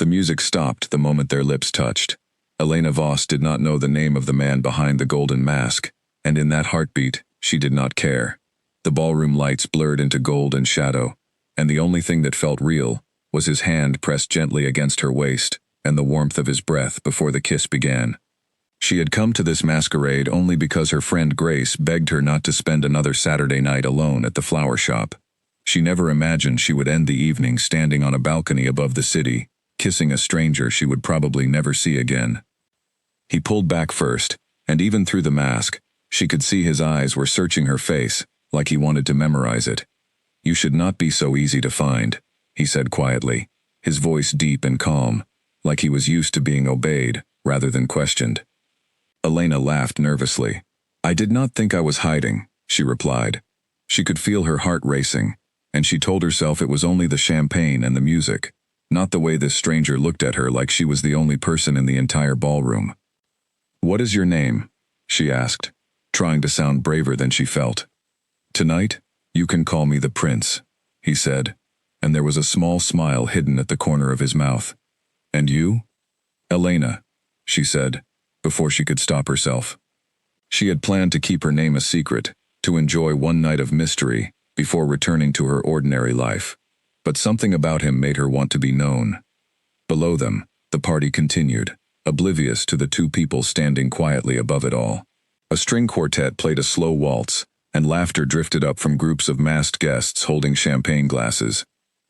The music stopped the moment their lips touched. Elena Voss did not know the name of the man behind the golden mask, and in that heartbeat, she did not care. The ballroom lights blurred into gold and shadow, and the only thing that felt real was his hand pressed gently against her waist and the warmth of his breath before the kiss began. She had come to this masquerade only because her friend Grace begged her not to spend another Saturday night alone at the flower shop. She never imagined she would end the evening standing on a balcony above the city, kissing a stranger she would probably never see again. He pulled back first, and even through the mask, she could see his eyes were searching her face, like he wanted to memorize it. "You should not be so easy to find," he said quietly, his voice deep and calm, like he was used to being obeyed rather than questioned. Elena laughed nervously. "I did not think I was hiding," she replied. She could feel her heart racing, and she told herself it was only the champagne and the music, not the way this stranger looked at her like she was the only person in the entire ballroom. "What is your name?" she asked, trying to sound braver than she felt. "Tonight, you can call me the prince," he said, and there was a small smile hidden at the corner of his mouth. "And you?" "Elena," she said, before she could stop herself. She had planned to keep her name a secret, to enjoy one night of mystery before returning to her ordinary life. But something about him made her want to be known. Below them, the party continued, oblivious to the two people standing quietly above it all. A string quartet played a slow waltz, and laughter drifted up from groups of masked guests holding champagne glasses.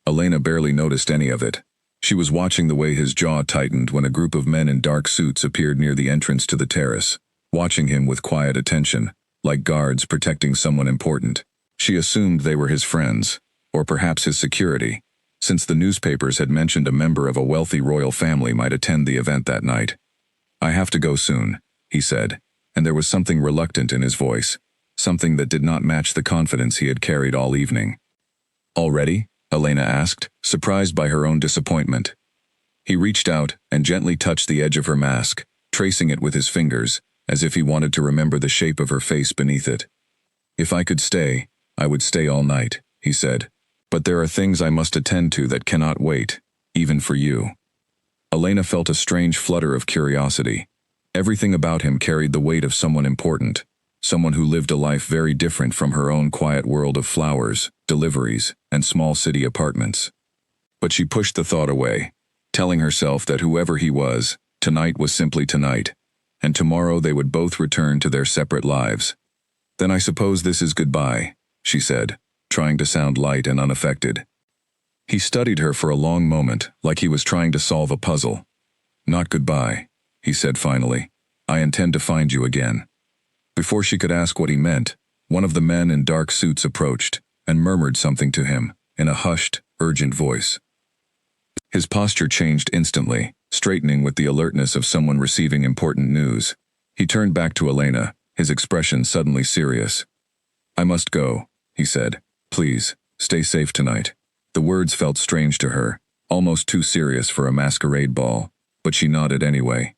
Elena barely noticed any of it. She was watching the way his jaw tightened when a group of men in dark suits appeared near the entrance to the terrace, watching him with quiet attention, like guards protecting someone important. She assumed they were his friends, or perhaps his security, since the newspapers had mentioned a member of a wealthy royal family might attend the event that night. "I have to go soon," he said, and there was something reluctant in his voice, something that did not match the confidence he had carried all evening. "Already?" Elena asked, surprised by her own disappointment. He reached out and gently touched the edge of her mask, tracing it with his fingers, as if he wanted to remember the shape of her face beneath it. "If I could stay, I would stay all night," he said. "But there are things I must attend to that cannot wait, even for you." Elena felt a strange flutter of curiosity. Everything about him carried the weight of someone important, someone who lived a life very different from her own quiet world of flowers, deliveries, and small city apartments. But she pushed the thought away, telling herself that whoever he was, tonight was simply tonight, and tomorrow they would both return to their separate lives. "Then I suppose this is goodbye," she said, trying to sound light and unaffected. He studied her for a long moment, like he was trying to solve a puzzle. "Not goodbye," he said finally. "I intend to find you again." Before she could ask what he meant, one of the men in dark suits approached and murmured something to him in a hushed, urgent voice. His posture changed instantly, straightening with the alertness of someone receiving important news. He turned back to Elena, his expression suddenly serious. "I must go," he said. "Please, stay safe tonight." The words felt strange to her, almost too serious for a masquerade ball, but she nodded anyway.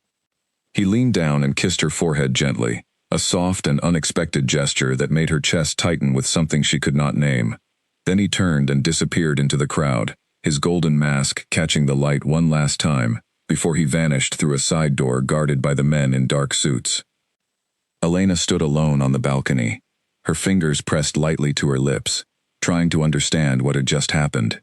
He leaned down and kissed her forehead gently, a soft and unexpected gesture that made her chest tighten with something she could not name. Then he turned and disappeared into the crowd, his golden mask catching the light one last time, before he vanished through a side door guarded by the men in dark suits. Elena stood alone on the balcony, her fingers pressed lightly to her lips, trying to understand what had just happened.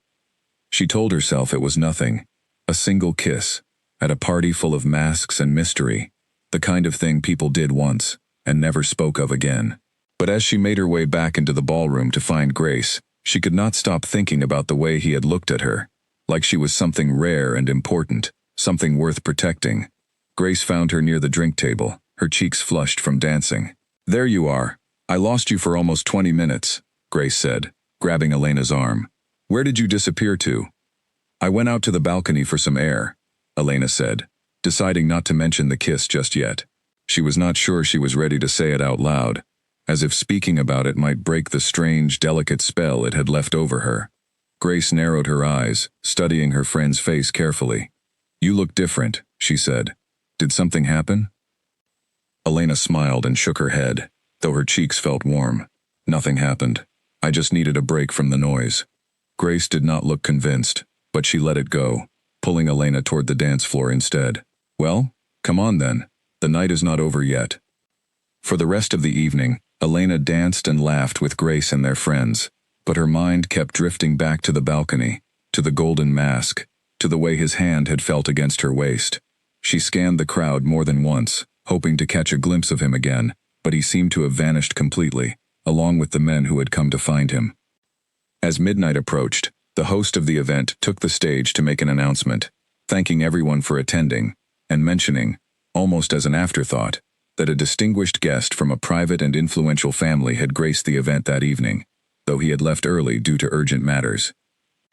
She told herself it was nothing, a single kiss, at a party full of masks and mystery, the kind of thing people did once and never spoke of again. But as she made her way back into the ballroom to find Grace, she could not stop thinking about the way he had looked at her, like she was something rare and important, something worth protecting. Grace found her near the drink table, her cheeks flushed from dancing. "There you are. I lost you for almost 20 minutes, Grace said, grabbing Elena's arm. "Where did you disappear to?" "I went out to the balcony for some air," Elena said, deciding not to mention the kiss just yet. She was not sure she was ready to say it out loud, as if speaking about it might break the strange, delicate spell it had left over her. Grace narrowed her eyes, studying her friend's face carefully. "You look different," she said. "Did something happen?" Elena smiled and shook her head, though her cheeks felt warm. "Nothing happened. I just needed a break from the noise." Grace did not look convinced, but she let it go. pulling Elena toward the dance floor instead. Well, come on then. The night is not over yet. For the rest of the evening, Elena danced and laughed with Grace and their friends, but her mind kept drifting back to the balcony, to the golden mask, to the way his hand had felt against her waist. She scanned the crowd more than once, hoping to catch a glimpse of him again, but he seemed to have vanished completely, along with the men who had come to find him. As midnight approached, the host of the event took the stage to make an announcement, thanking everyone for attending, and mentioning, almost as an afterthought, that a distinguished guest from a private and influential family had graced the event that evening, though he had left early due to urgent matters.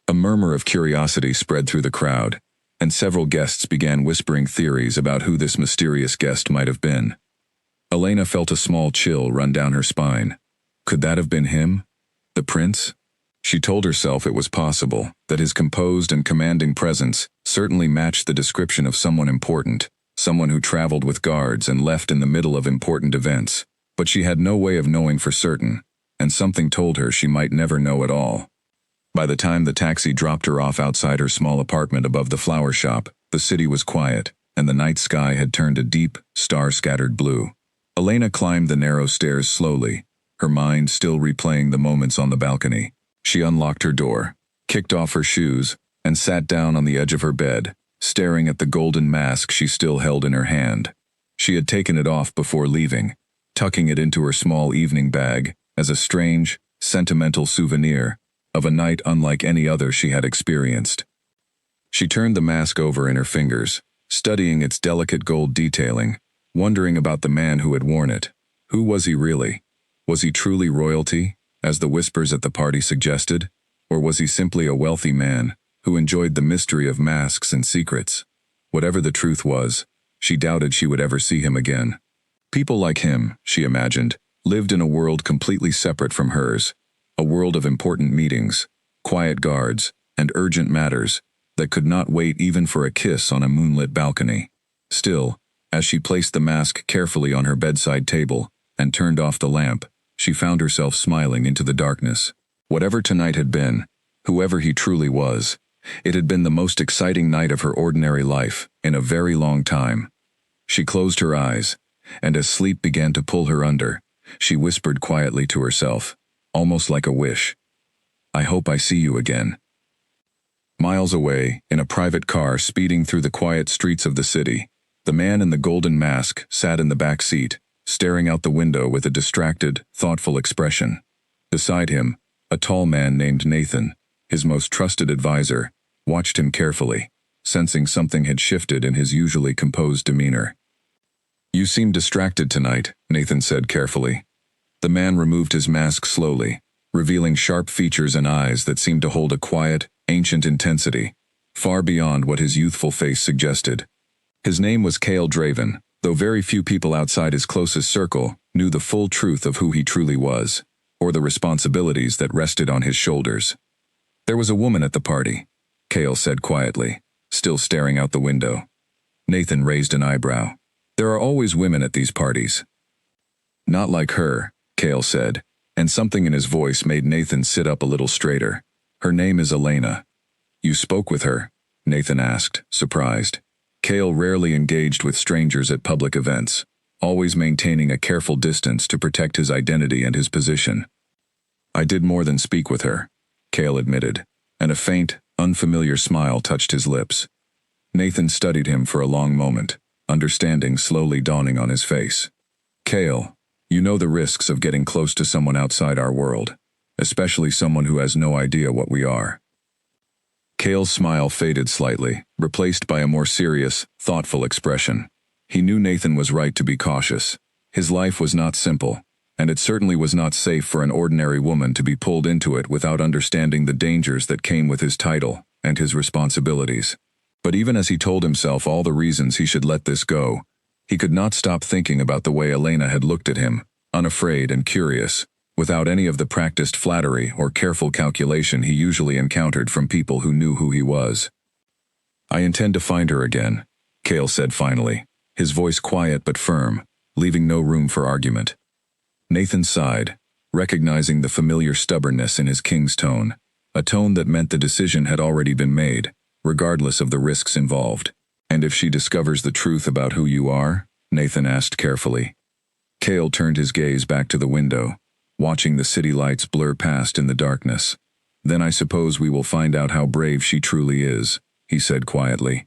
A murmur of curiosity spread through the crowd, and several guests began whispering theories about who this mysterious guest might have been. Elena felt a small chill run down her spine. Could that have been him? The prince? She told herself it was possible, that his composed and commanding presence certainly matched the description of someone important, someone who traveled with guards and left in the middle of important events, but she had no way of knowing for certain, and something told her she might never know at all. By the time the taxi dropped her off outside her small apartment above the flower shop, the city was quiet, and the night sky had turned a deep, star-scattered blue. Elena climbed the narrow stairs slowly, her mind still replaying the moments on the balcony. She unlocked her door, kicked off her shoes, and sat down on the edge of her bed, staring at the golden mask she still held in her hand. She had taken it off before leaving, tucking it into her small evening bag as a strange, sentimental souvenir of a night unlike any other she had experienced. She turned the mask over in her fingers, studying its delicate gold detailing, wondering about the man who had worn it. Who was he really? Was he truly royalty, as the whispers at the party suggested? Or was he simply a wealthy man who enjoyed the mystery of masks and secrets? Whatever the truth was, she doubted she would ever see him again. People like him, she imagined, lived in a world completely separate from hers, a world of important meetings, quiet guards, and urgent matters that could not wait even for a kiss on a moonlit balcony. Still, as she placed the mask carefully on her bedside table and turned off the lamp, she found herself smiling into the darkness. Whatever tonight had been, whoever he truly was, it had been the most exciting night of her ordinary life in a very long time. She closed her eyes, and as sleep began to pull her under, she whispered quietly to herself, almost like a wish, "I hope I see you again." Miles away, in a private car speeding through the quiet streets of the city, the man in the golden mask sat in the back seat, staring out the window with a distracted, thoughtful expression. Beside him, a tall man named Nathan, his most trusted advisor, watched him carefully, sensing something had shifted in his usually composed demeanor. "You seem distracted tonight," Nathan said carefully. The man removed his mask slowly, revealing sharp features and eyes that seemed to hold a quiet, ancient intensity, far beyond what his youthful face suggested. His name was Cale Draven, though very few people outside his closest circle knew the full truth of who he truly was, or the responsibilities that rested on his shoulders. "There was a woman at the party," Cale said quietly, still staring out the window. Nathan raised an eyebrow. "There are always women at these parties." "Not like her," Cale said, and something in his voice made Nathan sit up a little straighter. "Her name is Elena." "You spoke with her?" Nathan asked, surprised. Cale rarely engaged with strangers at public events, always maintaining a careful distance to protect his identity and his position. "I did more than speak with her," Cale admitted, and a faint, unfamiliar smile touched his lips. Nathan studied him for a long moment, understanding slowly dawning on his face. "Cale, you know the risks of getting close to someone outside our world, especially someone who has no idea what we are." Cale's smile faded slightly, replaced by a more serious, thoughtful expression. He knew Nathan was right to be cautious. His life was not simple, and it certainly was not safe for an ordinary woman to be pulled into it without understanding the dangers that came with his title and his responsibilities. But even as he told himself all the reasons he should let this go, he could not stop thinking about the way Elena had looked at him, unafraid and curious, without any of the practiced flattery or careful calculation he usually encountered from people who knew who he was. "I intend to find her again," Cale said finally, his voice quiet but firm, leaving no room for argument. Nathan sighed, recognizing the familiar stubbornness in his king's tone, a tone that meant the decision had already been made, regardless of the risks involved. And if she discovers the truth about who you are? Nathan asked carefully. Cale turned his gaze back to the window, watching the city lights blur past in the darkness. Then I suppose we will find out how brave she truly is, he said quietly.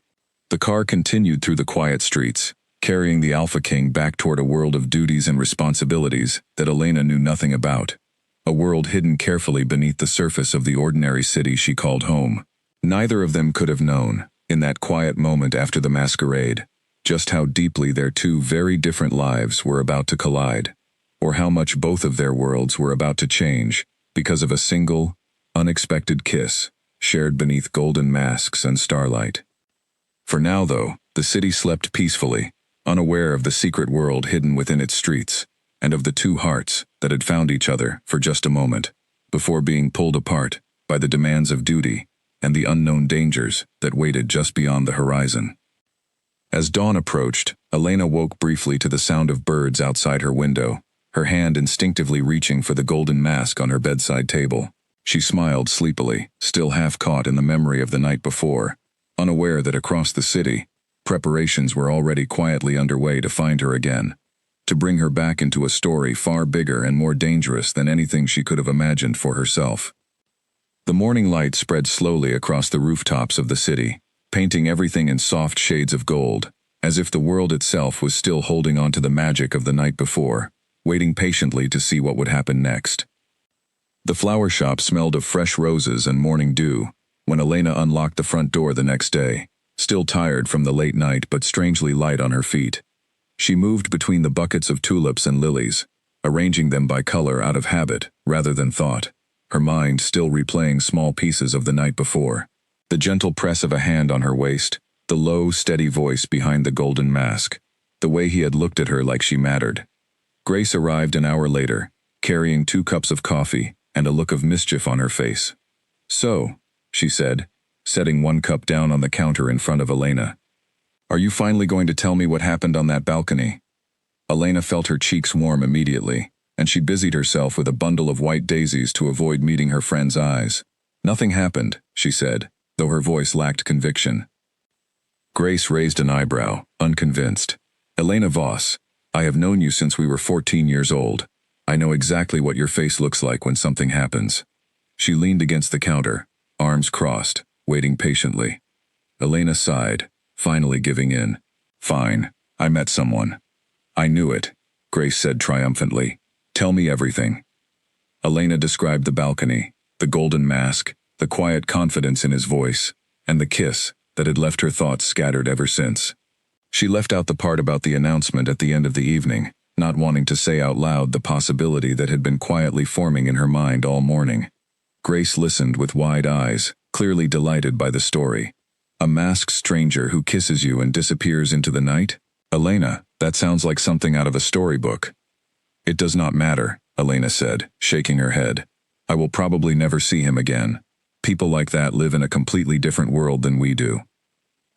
The car continued through the quiet streets, carrying the Alpha King back toward a world of duties and responsibilities that Elena knew nothing about. A world hidden carefully beneath the surface of the ordinary city she called home. Neither of them could have known, in that quiet moment after the masquerade, just how deeply their two very different lives were about to collide, or how much both of their worlds were about to change because of a single, unexpected kiss shared beneath golden masks and starlight. For now, though, the city slept peacefully, unaware of the secret world hidden within its streets, and of the two hearts that had found each other for just a moment, before being pulled apart by the demands of duty and the unknown dangers that waited just beyond the horizon. As dawn approached, Elena woke briefly to the sound of birds outside her window, her hand instinctively reaching for the golden mask on her bedside table. She smiled sleepily, still half caught in the memory of the night before, unaware that across the city, preparations were already quietly underway to find her again, to bring her back into a story far bigger and more dangerous than anything she could have imagined for herself. The morning light spread slowly across the rooftops of the city, painting everything in soft shades of gold, as if the world itself was still holding on to the magic of the night before, waiting patiently to see what would happen next. The flower shop smelled of fresh roses and morning dew when Elena unlocked the front door the next day, still tired from the late night but strangely light on her feet. She moved between the buckets of tulips and lilies, arranging them by color out of habit rather than thought, her mind still replaying small pieces of the night before. The gentle press of a hand on her waist, the low, steady voice behind the golden mask, the way he had looked at her like she mattered. Grace arrived an hour later, carrying 2 cups of coffee and a look of mischief on her face. "So," she said, setting 1 cup down on the counter in front of Elena. "Are you finally going to tell me what happened on that balcony?" Elena felt her cheeks warm immediately, and she busied herself with a bundle of white daisies to avoid meeting her friend's eyes. "Nothing happened," she said, though her voice lacked conviction. Grace raised an eyebrow, unconvinced. "Elena Voss, I have known you since we were 14 years old. I know exactly what your face looks like when something happens." She leaned against the counter, arms crossed, waiting patiently. Elena sighed, finally giving in. "Fine, I met someone." "I knew it," Grace said triumphantly. "Tell me everything." Elena described the balcony, the golden mask, the quiet confidence in his voice, and the kiss that had left her thoughts scattered ever since. She left out the part about the announcement at the end of the evening, not wanting to say out loud the possibility that had been quietly forming in her mind all morning. Grace listened with wide eyes, clearly delighted by the story. A masked stranger who kisses you and disappears into the night? Elena, that sounds like something out of a storybook. "It does not matter," Elena said, shaking her head. "I will probably never see him again. People like that live in a completely different world than we do."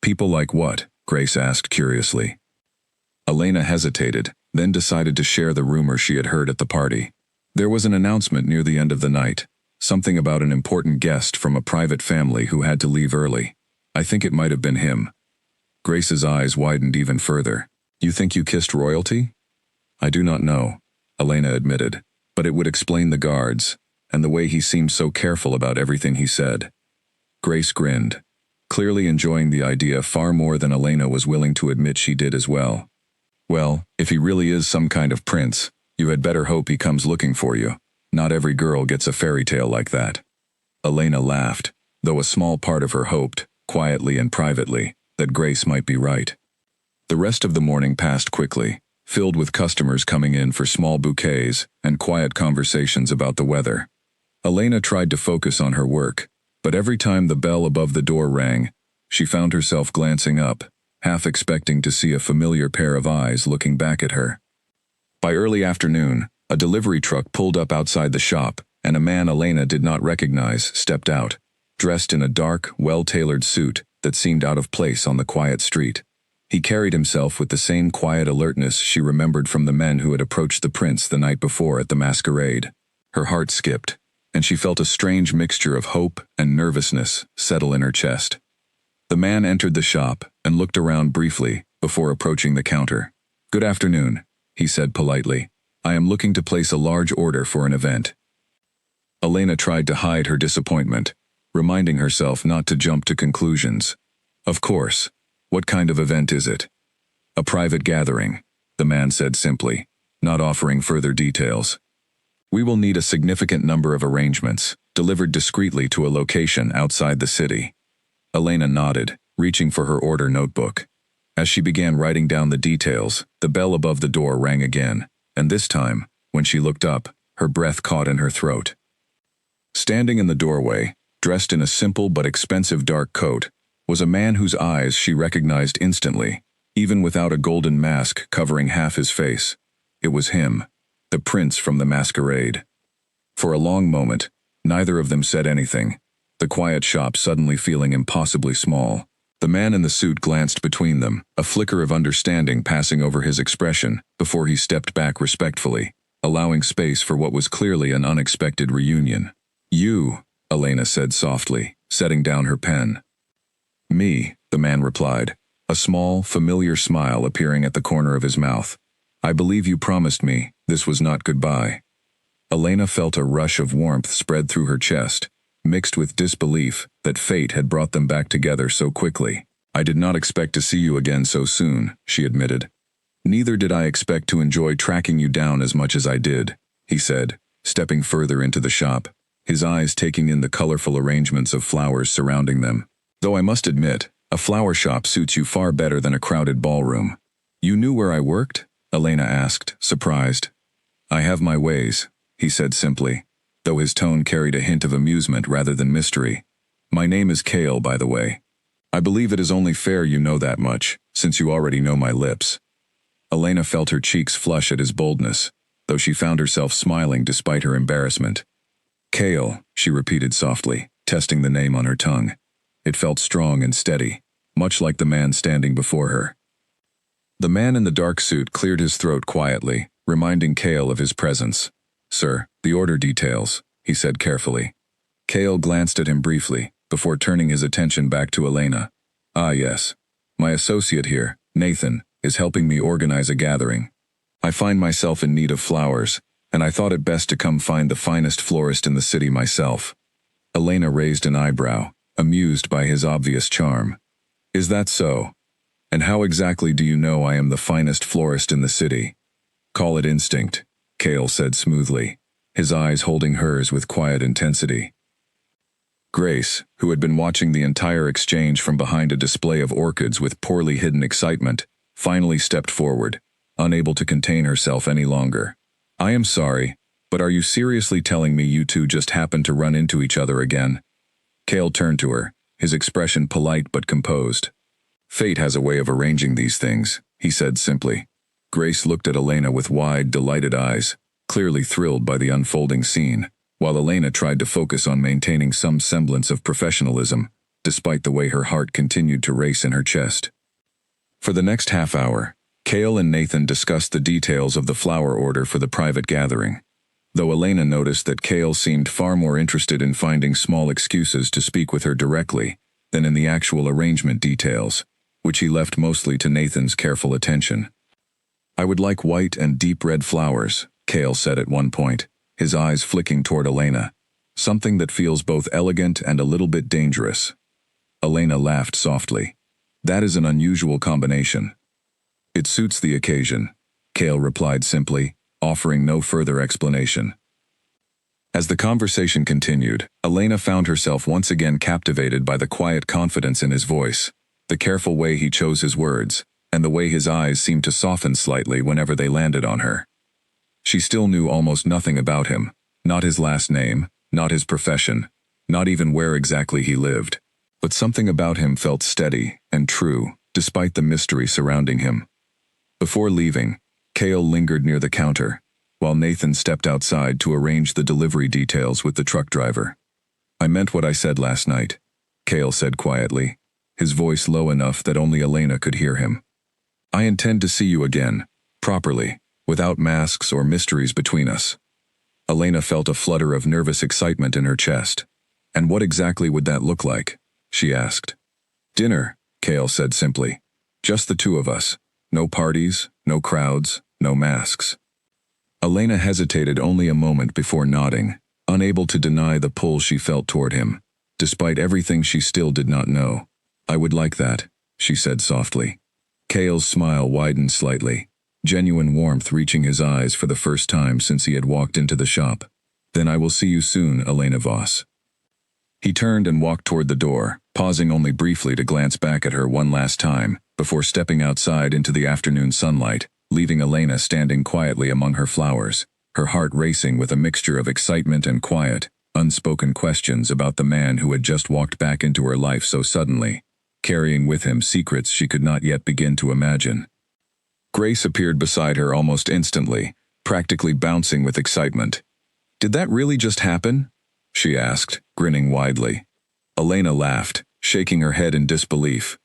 "People like what?" Grace asked curiously. Elena hesitated, then decided to share the rumor she had heard at the party. There was an announcement near the end of the night, something about an important guest from a private family who had to leave early. I think it might have been him. Grace's eyes widened even further. "You think you kissed royalty?" "I do not know," Elena admitted, "but it would explain the guards, and the way he seemed so careful about everything he said." Grace grinned, clearly enjoying the idea far more than Elena was willing to admit she did as well. "Well, if he really is some kind of prince, you had better hope he comes looking for you. Not every girl gets a fairy tale like that." Elena laughed, though a small part of her hoped, quietly and privately, that Grace might be right. The rest of the morning passed quickly, filled with customers coming in for small bouquets and quiet conversations about the weather. Elena tried to focus on her work, but every time the bell above the door rang, she found herself glancing up, half expecting to see a familiar pair of eyes looking back at her. By early afternoon, a delivery truck pulled up outside the shop, and a man Elena did not recognize stepped out, dressed in a dark, well-tailored suit that seemed out of place on the quiet street. He carried himself with the same quiet alertness she remembered from the men who had approached the prince the night before at the masquerade. Her heart skipped, and she felt a strange mixture of hope and nervousness settle in her chest. The man entered the shop and looked around briefly before approaching the counter. "Good afternoon," he said politely. "I am looking to place a large order for an event." Elena tried to hide her disappointment, reminding herself not to jump to conclusions. "Of course. What kind of event is it?" "A private gathering," the man said simply, not offering further details. "We will need a significant number of arrangements, delivered discreetly to a location outside the city." Elena nodded, reaching for her order notebook. As she began writing down the details, the bell above the door rang again, and this time, when she looked up, her breath caught in her throat. Standing in the doorway, dressed in a simple but expensive dark coat, was a man whose eyes she recognized instantly, even without a golden mask covering half his face. It was him, the prince from the masquerade. For a long moment, neither of them said anything, the quiet shop suddenly feeling impossibly small. The man in the suit glanced between them, a flicker of understanding passing over his expression, before he stepped back respectfully, allowing space for what was clearly an unexpected reunion. "You," Elena said softly, setting down her pen. "Me," the man replied, a small, familiar smile appearing at the corner of his mouth. "I believe you promised me this was not goodbye." Elena felt a rush of warmth spread through her chest, mixed with disbelief that fate had brought them back together so quickly. "I did not expect to see you again so soon," she admitted. "Neither did I expect to enjoy tracking you down as much as I did," he said, stepping further into the shop, his eyes taking in the colorful arrangements of flowers surrounding them. "Though I must admit, a flower shop suits you far better than a crowded ballroom." "You knew where I worked?" Elena asked, surprised. "I have my ways," he said simply, though his tone carried a hint of amusement rather than mystery. "My name is Kale, by the way. I believe it is only fair you know that much, since you already know my lips." Elena felt her cheeks flush at his boldness, though she found herself smiling despite her embarrassment. "Kale," she repeated softly, testing the name on her tongue. It felt strong and steady, much like the man standing before her. The man in the dark suit cleared his throat quietly, reminding Kale of his presence. "Sir, the order details," he said carefully. Kale glanced at him briefly, before turning his attention back to Elena. "Ah, yes. My associate here, Nathan, is helping me organize a gathering. I find myself in need of flowers, and I thought it best to come find the finest florist in the city myself." Elena raised an eyebrow, amused by his obvious charm. "Is that so? And how exactly do you know I am the finest florist in the city?" "Call it instinct," Kale said smoothly, his eyes holding hers with quiet intensity. Grace, who had been watching the entire exchange from behind a display of orchids with poorly hidden excitement, finally stepped forward, unable to contain herself any longer. "I am sorry, but are you seriously telling me you two just happened to run into each other again?" Kale turned to her, his expression polite but composed. "Fate has a way of arranging these things," he said simply. Grace looked at Elena with wide, delighted eyes, clearly thrilled by the unfolding scene, while Elena tried to focus on maintaining some semblance of professionalism, despite the way her heart continued to race in her chest. For the next half hour, Kale and Nathan discussed the details of the flower order for the private gathering, though Elena noticed that Kale seemed far more interested in finding small excuses to speak with her directly than in the actual arrangement details, which he left mostly to Nathan's careful attention. "I would like white and deep red flowers," Kale said at one point, his eyes flicking toward Elena. "Something that feels both elegant and a little bit dangerous." Elena laughed softly. "That is an unusual combination." "It suits the occasion," Kale replied simply, offering no further explanation. As the conversation continued, Elena found herself once again captivated by the quiet confidence in his voice, the careful way he chose his words, and the way his eyes seemed to soften slightly whenever they landed on her. She still knew almost nothing about him, not his last name, not his profession, not even where exactly he lived. But something about him felt steady and true, despite the mystery surrounding him. Before leaving, Kale lingered near the counter, while Nathan stepped outside to arrange the delivery details with the truck driver. "I meant what I said last night," Kale said quietly, his voice low enough that only Elena could hear him. "I intend to see you again, properly, without masks or mysteries between us." Elena felt a flutter of nervous excitement in her chest. "And what exactly would that look like?" she asked. Dinner, Kale said simply. Just the two of us. No parties, no crowds, no masks. Elena hesitated only a moment before nodding, unable to deny the pull she felt toward him. Despite everything, she still did not know. I would like that, she said softly. Kale's smile widened slightly, genuine warmth reaching his eyes for the first time since he had walked into the shop. Then I will see you soon, Elena Voss. He turned and walked toward the door, pausing only briefly to glance back at her one last time, before stepping outside into the afternoon sunlight, leaving Elena standing quietly among her flowers, her heart racing with a mixture of excitement and quiet, unspoken questions about the man who had just walked back into her life so suddenly, carrying with him secrets she could not yet begin to imagine. Grace appeared beside her almost instantly, practically bouncing with excitement. Did that really just happen? She asked, grinning widely. Elena laughed, shaking her head in disbelief.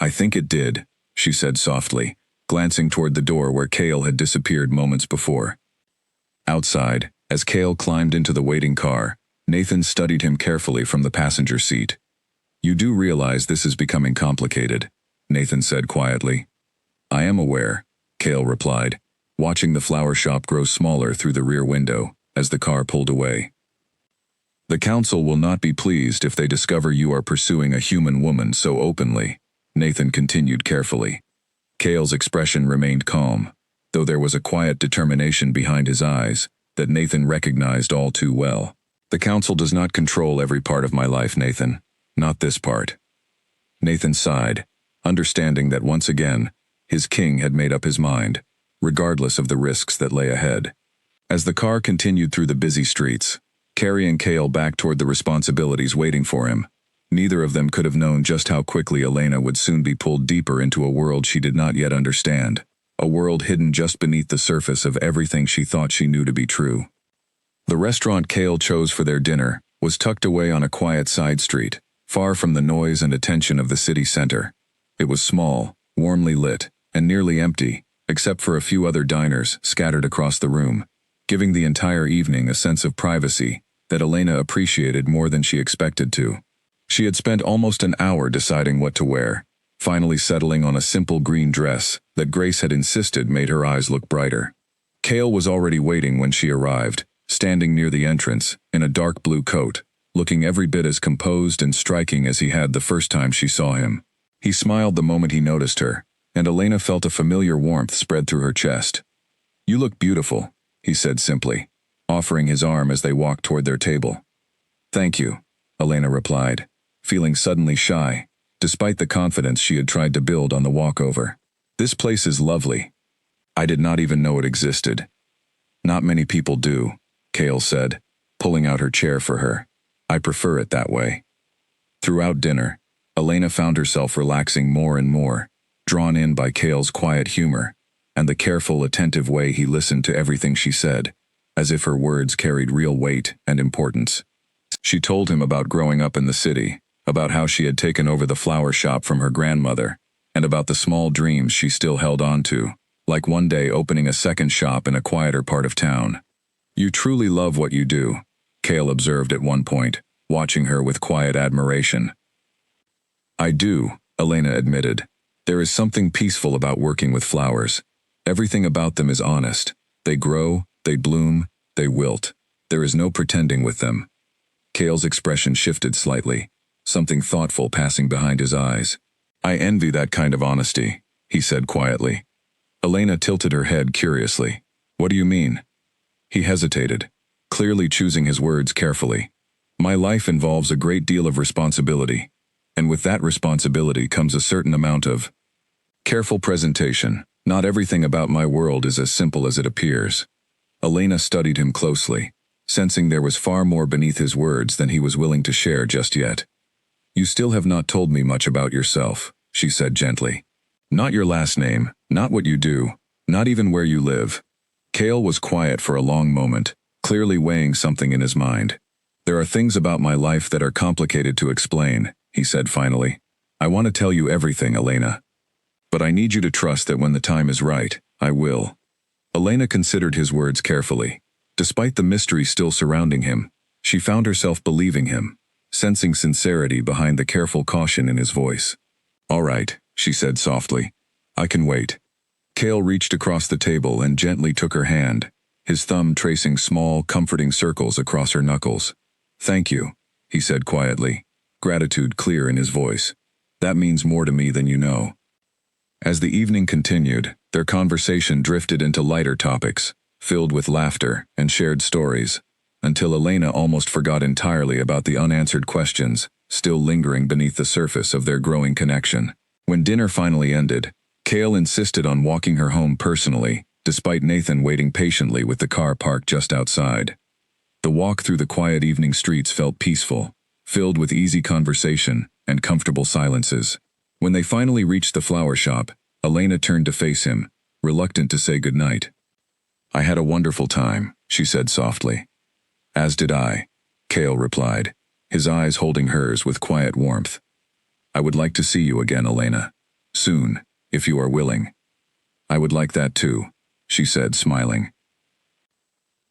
I think it did, she said softly, glancing toward the door where Kale had disappeared moments before. Outside, as Kale climbed into the waiting car, Nathan studied him carefully from the passenger seat. You do realize this is becoming complicated, Nathan said quietly. I am aware, Kale replied, watching the flower shop grow smaller through the rear window as the car pulled away. The council will not be pleased if they discover you are pursuing a human woman so openly, Nathan continued carefully. Kale's expression remained calm, though there was a quiet determination behind his eyes that Nathan recognized all too well. The council does not control every part of my life, Nathan. Not this part. Nathan sighed, understanding that once again, his king had made up his mind, regardless of the risks that lay ahead. As the car continued through the busy streets, carrying Kale back toward the responsibilities waiting for him, neither of them could have known just how quickly Elena would soon be pulled deeper into a world she did not yet understand, a world hidden just beneath the surface of everything she thought she knew to be true. The restaurant Kale chose for their dinner was tucked away on a quiet side street, far from the noise and attention of the city center. It was small, warmly lit, and nearly empty, except for a few other diners scattered across the room, giving the entire evening a sense of privacy that Elena appreciated more than she expected to. She had spent almost an hour deciding what to wear, finally settling on a simple green dress that Grace had insisted made her eyes look brighter. Kale was already waiting when she arrived, standing near the entrance, in a dark blue coat, looking every bit as composed and striking as he had the first time she saw him. He smiled the moment he noticed her, and Elena felt a familiar warmth spread through her chest. You look beautiful, he said simply, offering his arm as they walked toward their table. Thank you, Elena replied, feeling suddenly shy, despite the confidence she had tried to build on the walkover. This place is lovely. I did not even know it existed. Not many people do, Kale said, pulling out her chair for her. I prefer it that way. Throughout dinner, Elena found herself relaxing more and more, drawn in by Kale's quiet humor, and the careful, attentive way he listened to everything she said, as if her words carried real weight and importance. She told him about growing up in the city, about how she had taken over the flower shop from her grandmother, and about the small dreams she still held on to, like one day opening a second shop in a quieter part of town. You truly love what you do, Kale observed at one point, watching her with quiet admiration. I do, Elena admitted. There is something peaceful about working with flowers. Everything about them is honest. They grow, they bloom, they wilt. There is no pretending with them. Kale's expression shifted slightly, something thoughtful passing behind his eyes. I envy that kind of honesty, he said quietly. Elena tilted her head curiously. What do you mean? He hesitated, clearly choosing his words carefully. My life involves a great deal of responsibility, and with that responsibility comes a certain amount of careful presentation. Not everything about my world is as simple as it appears. Elena studied him closely, sensing there was far more beneath his words than he was willing to share just yet. You still have not told me much about yourself, she said gently. Not your last name, not what you do, not even where you live. Kale was quiet for a long moment, clearly weighing something in his mind. There are things about my life that are complicated to explain, he said finally. I want to tell you everything, Elena. But I need you to trust that when the time is right, I will. Elena considered his words carefully. Despite the mystery still surrounding him, she found herself believing him, sensing sincerity behind the careful caution in his voice. All right, she said softly. I can wait. Cale reached across the table and gently took her hand, his thumb tracing small, comforting circles across her knuckles. Thank you, he said quietly, gratitude clear in his voice. That means more to me than you know. As the evening continued, their conversation drifted into lighter topics, filled with laughter and shared stories, until Elena almost forgot entirely about the unanswered questions still lingering beneath the surface of their growing connection. When dinner finally ended, Cale insisted on walking her home personally, despite Nathan waiting patiently with the car parked just outside. The walk through the quiet evening streets felt peaceful, filled with easy conversation and comfortable silences. When they finally reached the flower shop, Elena turned to face him, reluctant to say goodnight. I had a wonderful time, she said softly. As did I, Cale replied, his eyes holding hers with quiet warmth. I would like to see you again, Elena. Soon, if you are willing. I would like that too, she said, smiling.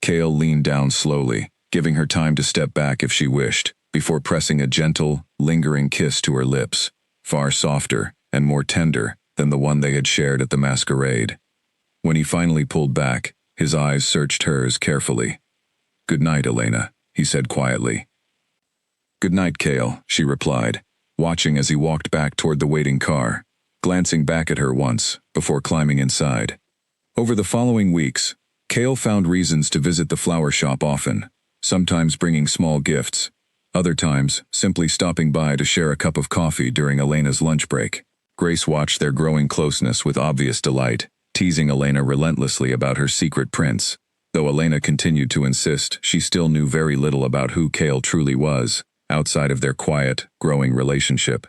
Cale leaned down slowly, giving her time to step back if she wished, before pressing a gentle, lingering kiss to her lips, far softer and more tender than the one they had shared at the masquerade. When he finally pulled back, his eyes searched hers carefully. Good night, Elena, he said quietly. Good night, Cale, she replied, watching as he walked back toward the waiting car, glancing back at her once before climbing inside. Over the following weeks, Cale found reasons to visit the flower shop often, sometimes bringing small gifts, other times simply stopping by to share a cup of coffee during Elena's lunch break. Grace watched their growing closeness with obvious delight, teasing Elena relentlessly about her secret prince. Though Elena continued to insist she still knew very little about who Cale truly was, outside of their quiet, growing relationship.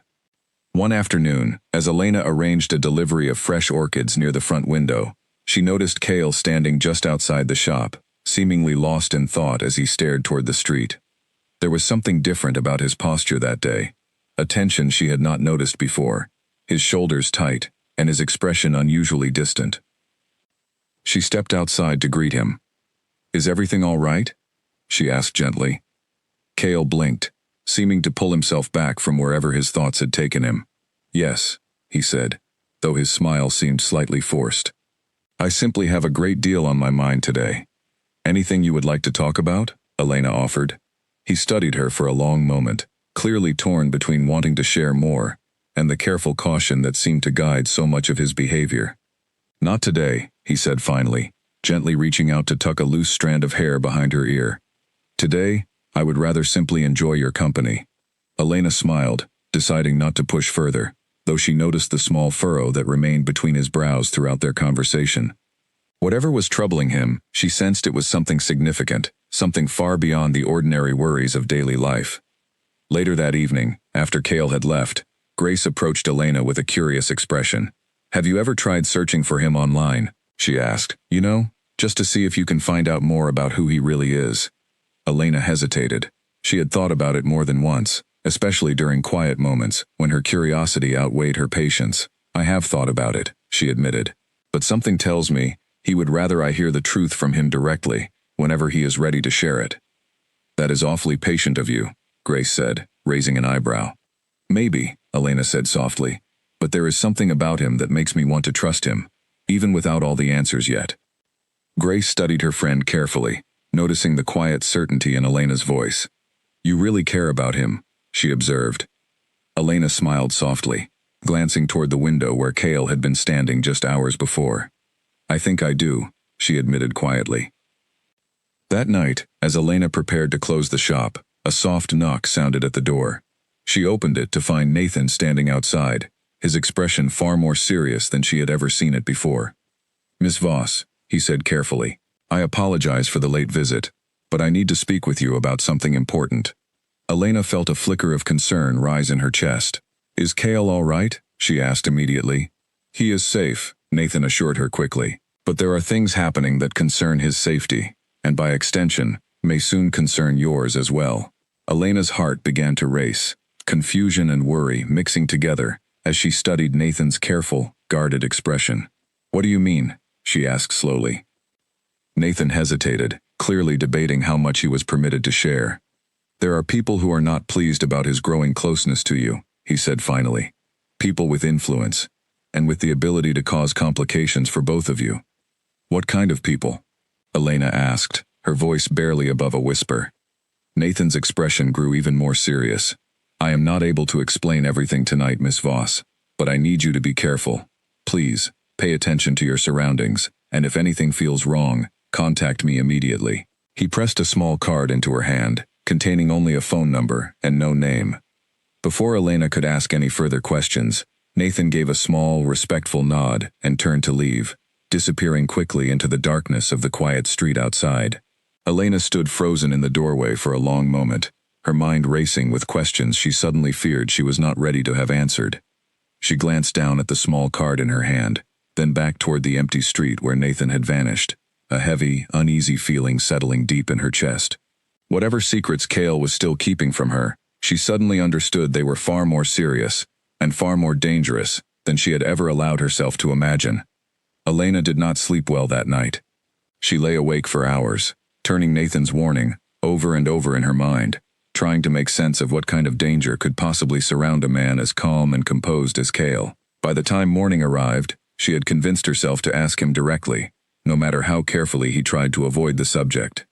One afternoon, as Elena arranged a delivery of fresh orchids near the front window, she noticed Cale standing just outside the shop, seemingly lost in thought as he stared toward the street. There was something different about his posture that day, a tension she had not noticed before, his shoulders tight, and his expression unusually distant. She stepped outside to greet him. Is everything all right? She asked gently. Cale blinked, seeming to pull himself back from wherever his thoughts had taken him. Yes, he said, though his smile seemed slightly forced. I simply have a great deal on my mind today. Anything you would like to talk about? Elena offered. He studied her for a long moment, clearly torn between wanting to share more and the careful caution that seemed to guide so much of his behavior. Not today, he said finally, gently reaching out to tuck a loose strand of hair behind her ear. Today, I would rather simply enjoy your company. Elena smiled, deciding not to push further, though she noticed the small furrow that remained between his brows throughout their conversation. Whatever was troubling him, she sensed it was something significant, something far beyond the ordinary worries of daily life. Later that evening, after Cale had left, Grace approached Elena with a curious expression. Have you ever tried searching for him online? She asked. You know, just to see if you can find out more about who he really is. Elena hesitated. She had thought about it more than once, especially during quiet moments when her curiosity outweighed her patience. I have thought about it, she admitted. But something tells me he would rather I hear the truth from him directly, whenever he is ready to share it. That is awfully patient of you, Grace said, raising an eyebrow. Maybe, Elena said softly, but there is something about him that makes me want to trust him, even without all the answers yet. Grace studied her friend carefully, noticing the quiet certainty in Elena's voice. You really care about him, she observed. Elena smiled softly, glancing toward the window where Cale had been standing just hours before. I think I do, she admitted quietly. That night, as Elena prepared to close the shop, a soft knock sounded at the door. She opened it to find Nathan standing outside, his expression far more serious than she had ever seen it before. Miss Voss, he said carefully, I apologize for the late visit, but I need to speak with you about something important. Elena felt a flicker of concern rise in her chest. Is Cale all right? She asked immediately. He is safe, Nathan assured her quickly, but there are things happening that concern his safety, and by extension, may soon concern yours as well. Elena's heart began to race, confusion and worry mixing together as she studied Nathan's careful, guarded expression. What do you mean? She asked slowly. Nathan hesitated, clearly debating how much he was permitted to share. There are people who are not pleased about his growing closeness to you, he said finally. People with influence, and with the ability to cause complications for both of you. What kind of people? Elena asked, her voice barely above a whisper. Nathan's expression grew even more serious. I am not able to explain everything tonight, Miss Voss, but I need you to be careful. Please, pay attention to your surroundings, and if anything feels wrong, contact me immediately. He pressed a small card into her hand, containing only a phone number and no name. Before Elena could ask any further questions, Nathan gave a small, respectful nod and turned to leave, disappearing quickly into the darkness of the quiet street outside. Elena stood frozen in the doorway for a long moment, her mind racing with questions she suddenly feared she was not ready to have answered. She glanced down at the small card in her hand, then back toward the empty street where Nathan had vanished, a heavy, uneasy feeling settling deep in her chest. Whatever secrets Cale was still keeping from her, she suddenly understood they were far more serious and far more dangerous than she had ever allowed herself to imagine. Elena did not sleep well that night. She lay awake for hours, turning Nathan's warning over and over in her mind, trying to make sense of what kind of danger could possibly surround a man as calm and composed as Cale. By the time morning arrived, she had convinced herself to ask him directly, no matter how carefully he tried to avoid the subject.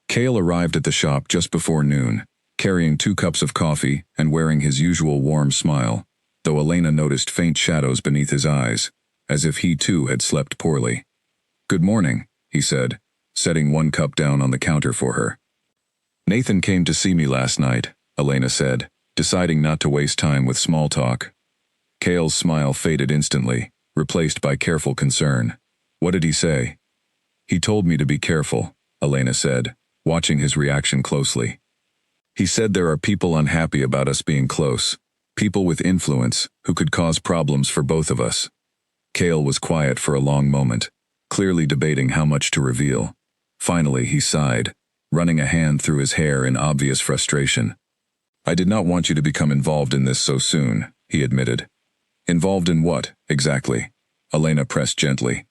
Cale arrived at the shop just before noon, carrying 2 cups of coffee and wearing his usual warm smile, though Elena noticed faint shadows beneath his eyes, as if he too had slept poorly. "Good morning," he said, setting 1 cup down on the counter for her. "Nathan came to see me last night," Elena said, deciding not to waste time with small talk. Cale's smile faded instantly, replaced by careful concern. "What did he say?" "He told me to be careful," Elena said, watching his reaction closely. "He said there are people unhappy about us being close, people with influence who could cause problems for both of us." Cale was quiet for a long moment, clearly debating how much to reveal. Finally, he sighed, running a hand through his hair in obvious frustration. "I did not want you to become involved in this so soon," he admitted. "Involved in what, exactly?" Elena pressed gently.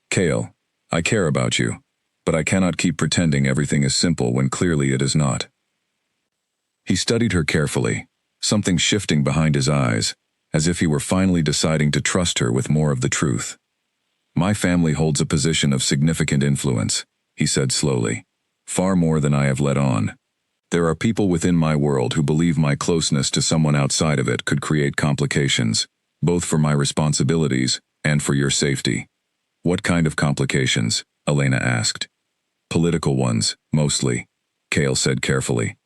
"Cale, I care about you, but I cannot keep pretending everything is simple when clearly it is not." He studied her carefully, something shifting behind his eyes, as if he were finally deciding to trust her with more of the truth. "My family holds a position of significant influence," he said slowly. "Far more than I have let on. There are people within my world who believe my closeness to someone outside of it could create complications, both for my responsibilities and for your safety." "What kind of complications?" Elena asked. "Political ones, mostly," Cale said carefully.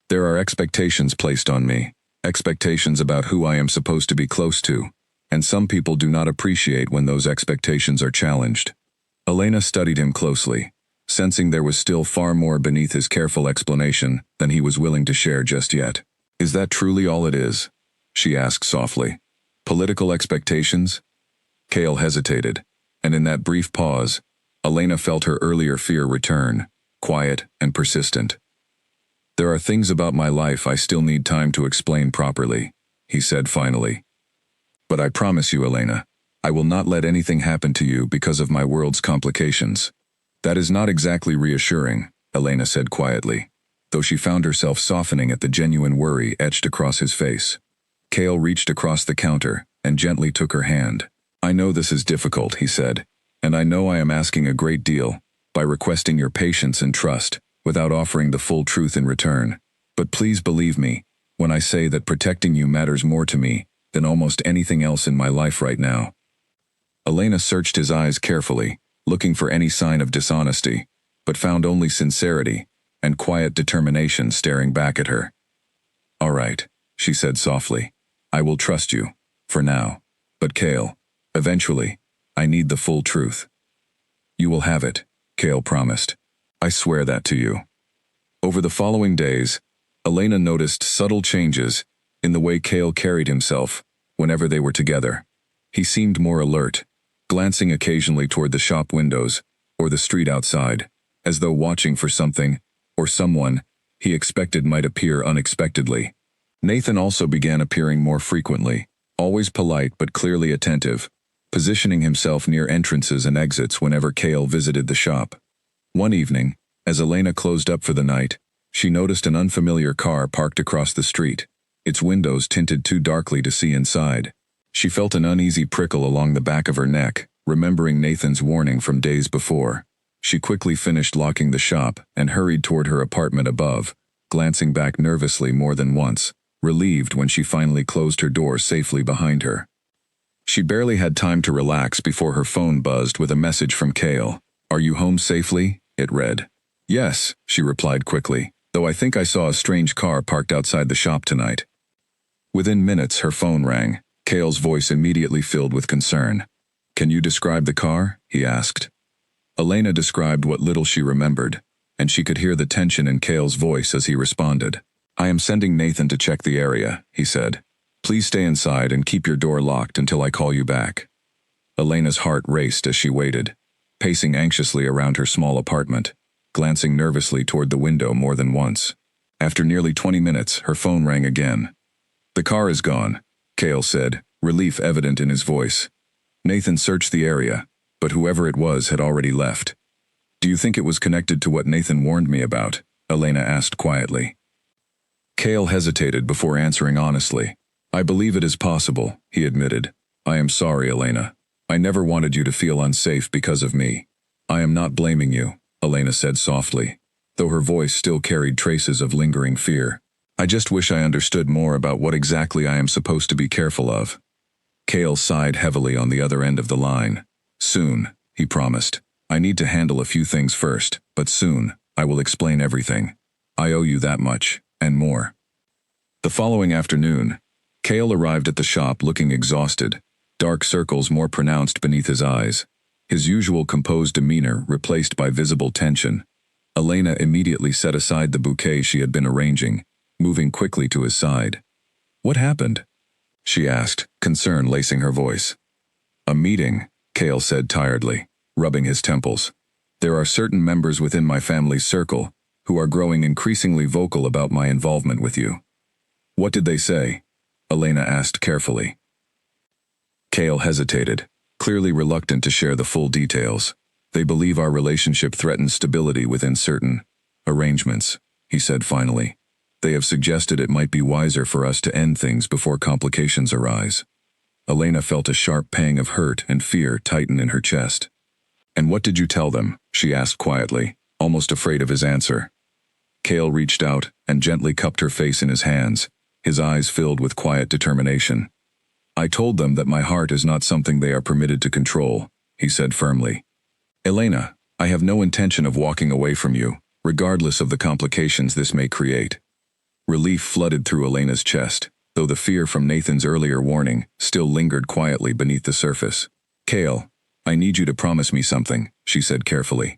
"There are expectations placed on me, expectations about who I am supposed to be close to, and some people do not appreciate when those expectations are challenged." Elena studied him closely, sensing there was still far more beneath his careful explanation than he was willing to share just yet. "Is that truly all it is?" she asked softly. "Political expectations?" Cale hesitated, and in that brief pause, Elena felt her earlier fear return, quiet and persistent. "There are things about my life I still need time to explain properly," he said finally. "But I promise you, Elena, I will not let anything happen to you because of my world's complications." "That is not exactly reassuring," Elena said quietly, though she found herself softening at the genuine worry etched across his face. Cale reached across the counter and gently took her hand. "I know this is difficult," he said, "and I know I am asking a great deal by requesting your patience and trust without offering the full truth in return. But please believe me when I say that protecting you matters more to me than almost anything else in my life right now." Elena searched his eyes carefully, looking for any sign of dishonesty, but found only sincerity and quiet determination staring back at her. "All right," she said softly. "I will trust you, for now. But Cale, eventually, I need the full truth." "You will have it," Cale promised. "I swear that to you." Over the following days, Elena noticed subtle changes in the way Cale carried himself whenever they were together. He seemed more alert, glancing occasionally toward the shop windows or the street outside, as though watching for something or someone he expected might appear unexpectedly. Nathan also began appearing more frequently, always polite but clearly attentive, positioning himself near entrances and exits whenever Cale visited the shop. One evening, as Elena closed up for the night, she noticed an unfamiliar car parked across the street, its windows tinted too darkly to see inside. She felt an uneasy prickle along the back of her neck, remembering Nathan's warning from days before. She quickly finished locking the shop and hurried toward her apartment above, glancing back nervously more than once, relieved when she finally closed her door safely behind her. She barely had time to relax before her phone buzzed with a message from Cale. "Are you home safely?" it read. "Yes," she replied quickly, "though I think I saw a strange car parked outside the shop tonight." Within minutes her phone rang. Cale's voice immediately filled with concern. "Can you describe the car?" he asked. Elena described what little she remembered, and she could hear the tension in Cale's voice as he responded. "I am sending Nathan to check the area," he said. "Please stay inside and keep your door locked until I call you back." Elena's heart raced as she waited, pacing anxiously around her small apartment, glancing nervously toward the window more than once. After nearly 20 minutes, her phone rang again. "The car is gone," Cale said, relief evident in his voice. "Nathan searched the area, but whoever it was had already left." "Do you think it was connected to what Nathan warned me about?" Elena asked quietly. Cale hesitated before answering honestly. "I believe it is possible," he admitted. "I am sorry, Elena. I never wanted you to feel unsafe because of me." "I am not blaming you," Elena said softly, though her voice still carried traces of lingering fear. "I just wish I understood more about what exactly I am supposed to be careful of." Cale sighed heavily on the other end of the line. "Soon," he promised. "I need to handle a few things first, but soon, I will explain everything. I owe you that much, and more." The following afternoon, Cale arrived at the shop looking exhausted, dark circles more pronounced beneath his eyes, his usual composed demeanor replaced by visible tension. Elena immediately set aside the bouquet she had been arranging, moving quickly to his side. "What happened?" she asked, concern lacing her voice. "A meeting," Cale said tiredly, rubbing his temples. "There are certain members within my family's circle who are growing increasingly vocal about my involvement with you." "What did they say?" Elena asked carefully. Cale hesitated, clearly reluctant to share the full details. "They believe our relationship threatens stability within certain arrangements," he said finally. "They have suggested it might be wiser for us to end things before complications arise." Elena felt a sharp pang of hurt and fear tighten in her chest. "And what did you tell them?" she asked quietly, almost afraid of his answer. Cale reached out and gently cupped her face in his hands, his eyes filled with quiet determination. "I told them that my heart is not something they are permitted to control," he said firmly. "Elena, I have no intention of walking away from you, regardless of the complications this may create." Relief flooded through Elena's chest, though the fear from Nathan's earlier warning still lingered quietly beneath the surface. "Cale, I need you to promise me something," she said carefully.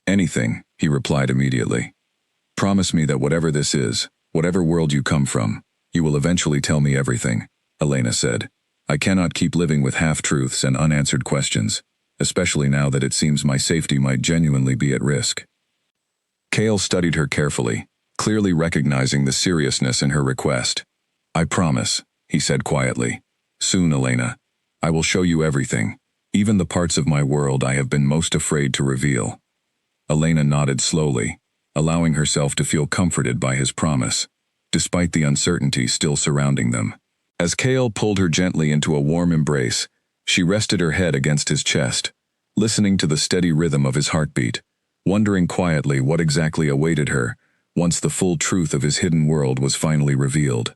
"Anything," he replied immediately. "Promise me that whatever this is, whatever world you come from, you will eventually tell me everything," Elena said. "I cannot keep living with half-truths and unanswered questions, especially now that it seems my safety might genuinely be at risk." Cale studied her carefully, clearly recognizing the seriousness in her request. "I promise," he said quietly. "Soon, Elena. I will show you everything, even the parts of my world I have been most afraid to reveal." Elena nodded slowly, allowing herself to feel comforted by his promise, despite the uncertainty still surrounding them. As Cale pulled her gently into a warm embrace, she rested her head against his chest, listening to the steady rhythm of his heartbeat, wondering quietly what exactly awaited her once the full truth of his hidden world was finally revealed.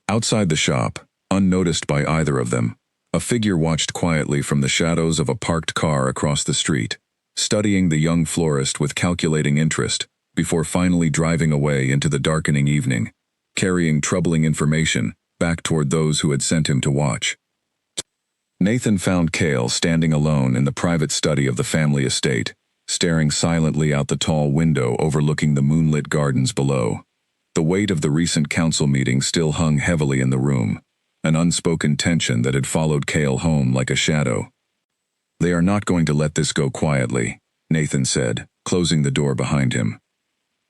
Outside the shop, unnoticed by either of them, a figure watched quietly from the shadows of a parked car across the street, studying the young florist with calculating interest, before finally driving away into the darkening evening, carrying troubling information back toward those who had sent him to watch. Nathan found Cale standing alone in the private study of the family estate, staring silently out the tall window overlooking the moonlit gardens below. The weight of the recent council meeting still hung heavily in the room, an unspoken tension that had followed Cale home like a shadow. "They are not going to let this go quietly," Nathan said, closing the door behind him.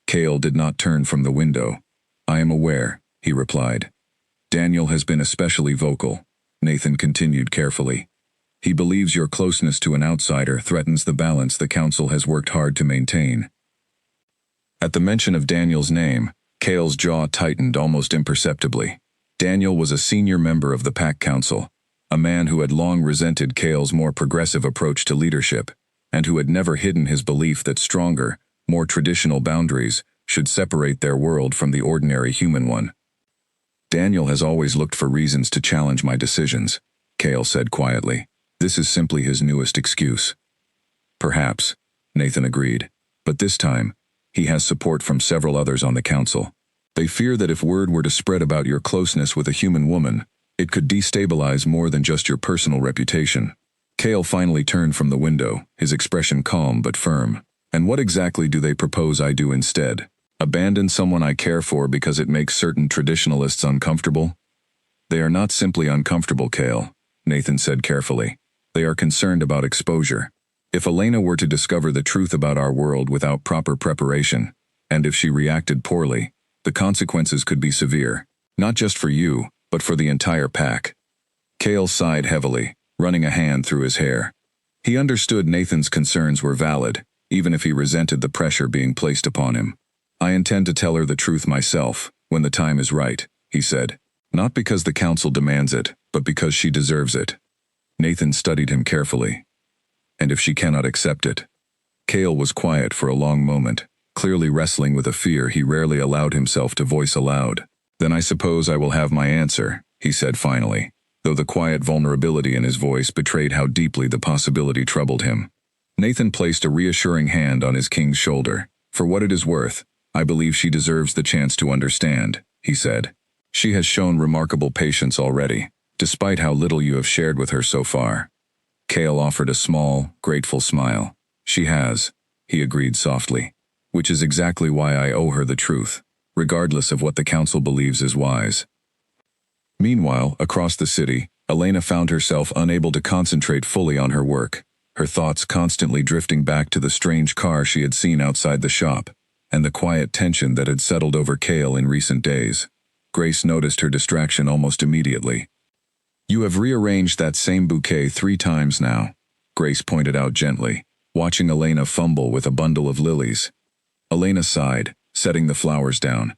Cale did not turn from the window. "I am aware," he replied. "Daniel has been especially vocal," Nathan continued carefully. "He believes your closeness to an outsider threatens the balance the council has worked hard to maintain." At the mention of Daniel's name, Cale's jaw tightened almost imperceptibly. Daniel was a senior member of the Pack Council, a man who had long resented Cale's more progressive approach to leadership, and who had never hidden his belief that stronger, more traditional boundaries should separate their world from the ordinary human one. Daniel has always looked for reasons to challenge my decisions, Cale said quietly. This is simply his newest excuse. Perhaps, Nathan agreed, but this time, he has support from several others on the council. They fear that if word were to spread about your closeness with a human woman, it could destabilize more than just your personal reputation. Cale finally turned from the window, his expression calm but firm. And what exactly do they propose I do instead? Abandon someone I care for because it makes certain traditionalists uncomfortable? They are not simply uncomfortable, Cale, Nathan said carefully. They are concerned about exposure. If Elena were to discover the truth about our world without proper preparation, and if she reacted poorly, the consequences could be severe, not just for you, but for the entire pack. Cale sighed heavily, running a hand through his hair. He understood Nathan's concerns were valid, even if he resented the pressure being placed upon him. I intend to tell her the truth myself, when the time is right, he said. Not because the council demands it, but because she deserves it. Nathan studied him carefully. And if she cannot accept it? Cale was quiet for a long moment, clearly wrestling with a fear he rarely allowed himself to voice aloud. Then I suppose I will have my answer, he said finally, though the quiet vulnerability in his voice betrayed how deeply the possibility troubled him. Nathan placed a reassuring hand on his king's shoulder. For what it is worth, I believe she deserves the chance to understand, he said. She has shown remarkable patience already, despite how little you have shared with her so far. Cale offered a small, grateful smile. She has, he agreed softly, which is exactly why I owe her the truth, regardless of what the council believes is wise. Meanwhile, across the city, Elena found herself unable to concentrate fully on her work, her thoughts constantly drifting back to the strange car she had seen outside the shop, and the quiet tension that had settled over Cale in recent days. Grace noticed her distraction almost immediately. You have rearranged that same bouquet 3 times now, Grace pointed out gently, watching Elena fumble with a bundle of lilies. Elena sighed, setting the flowers down.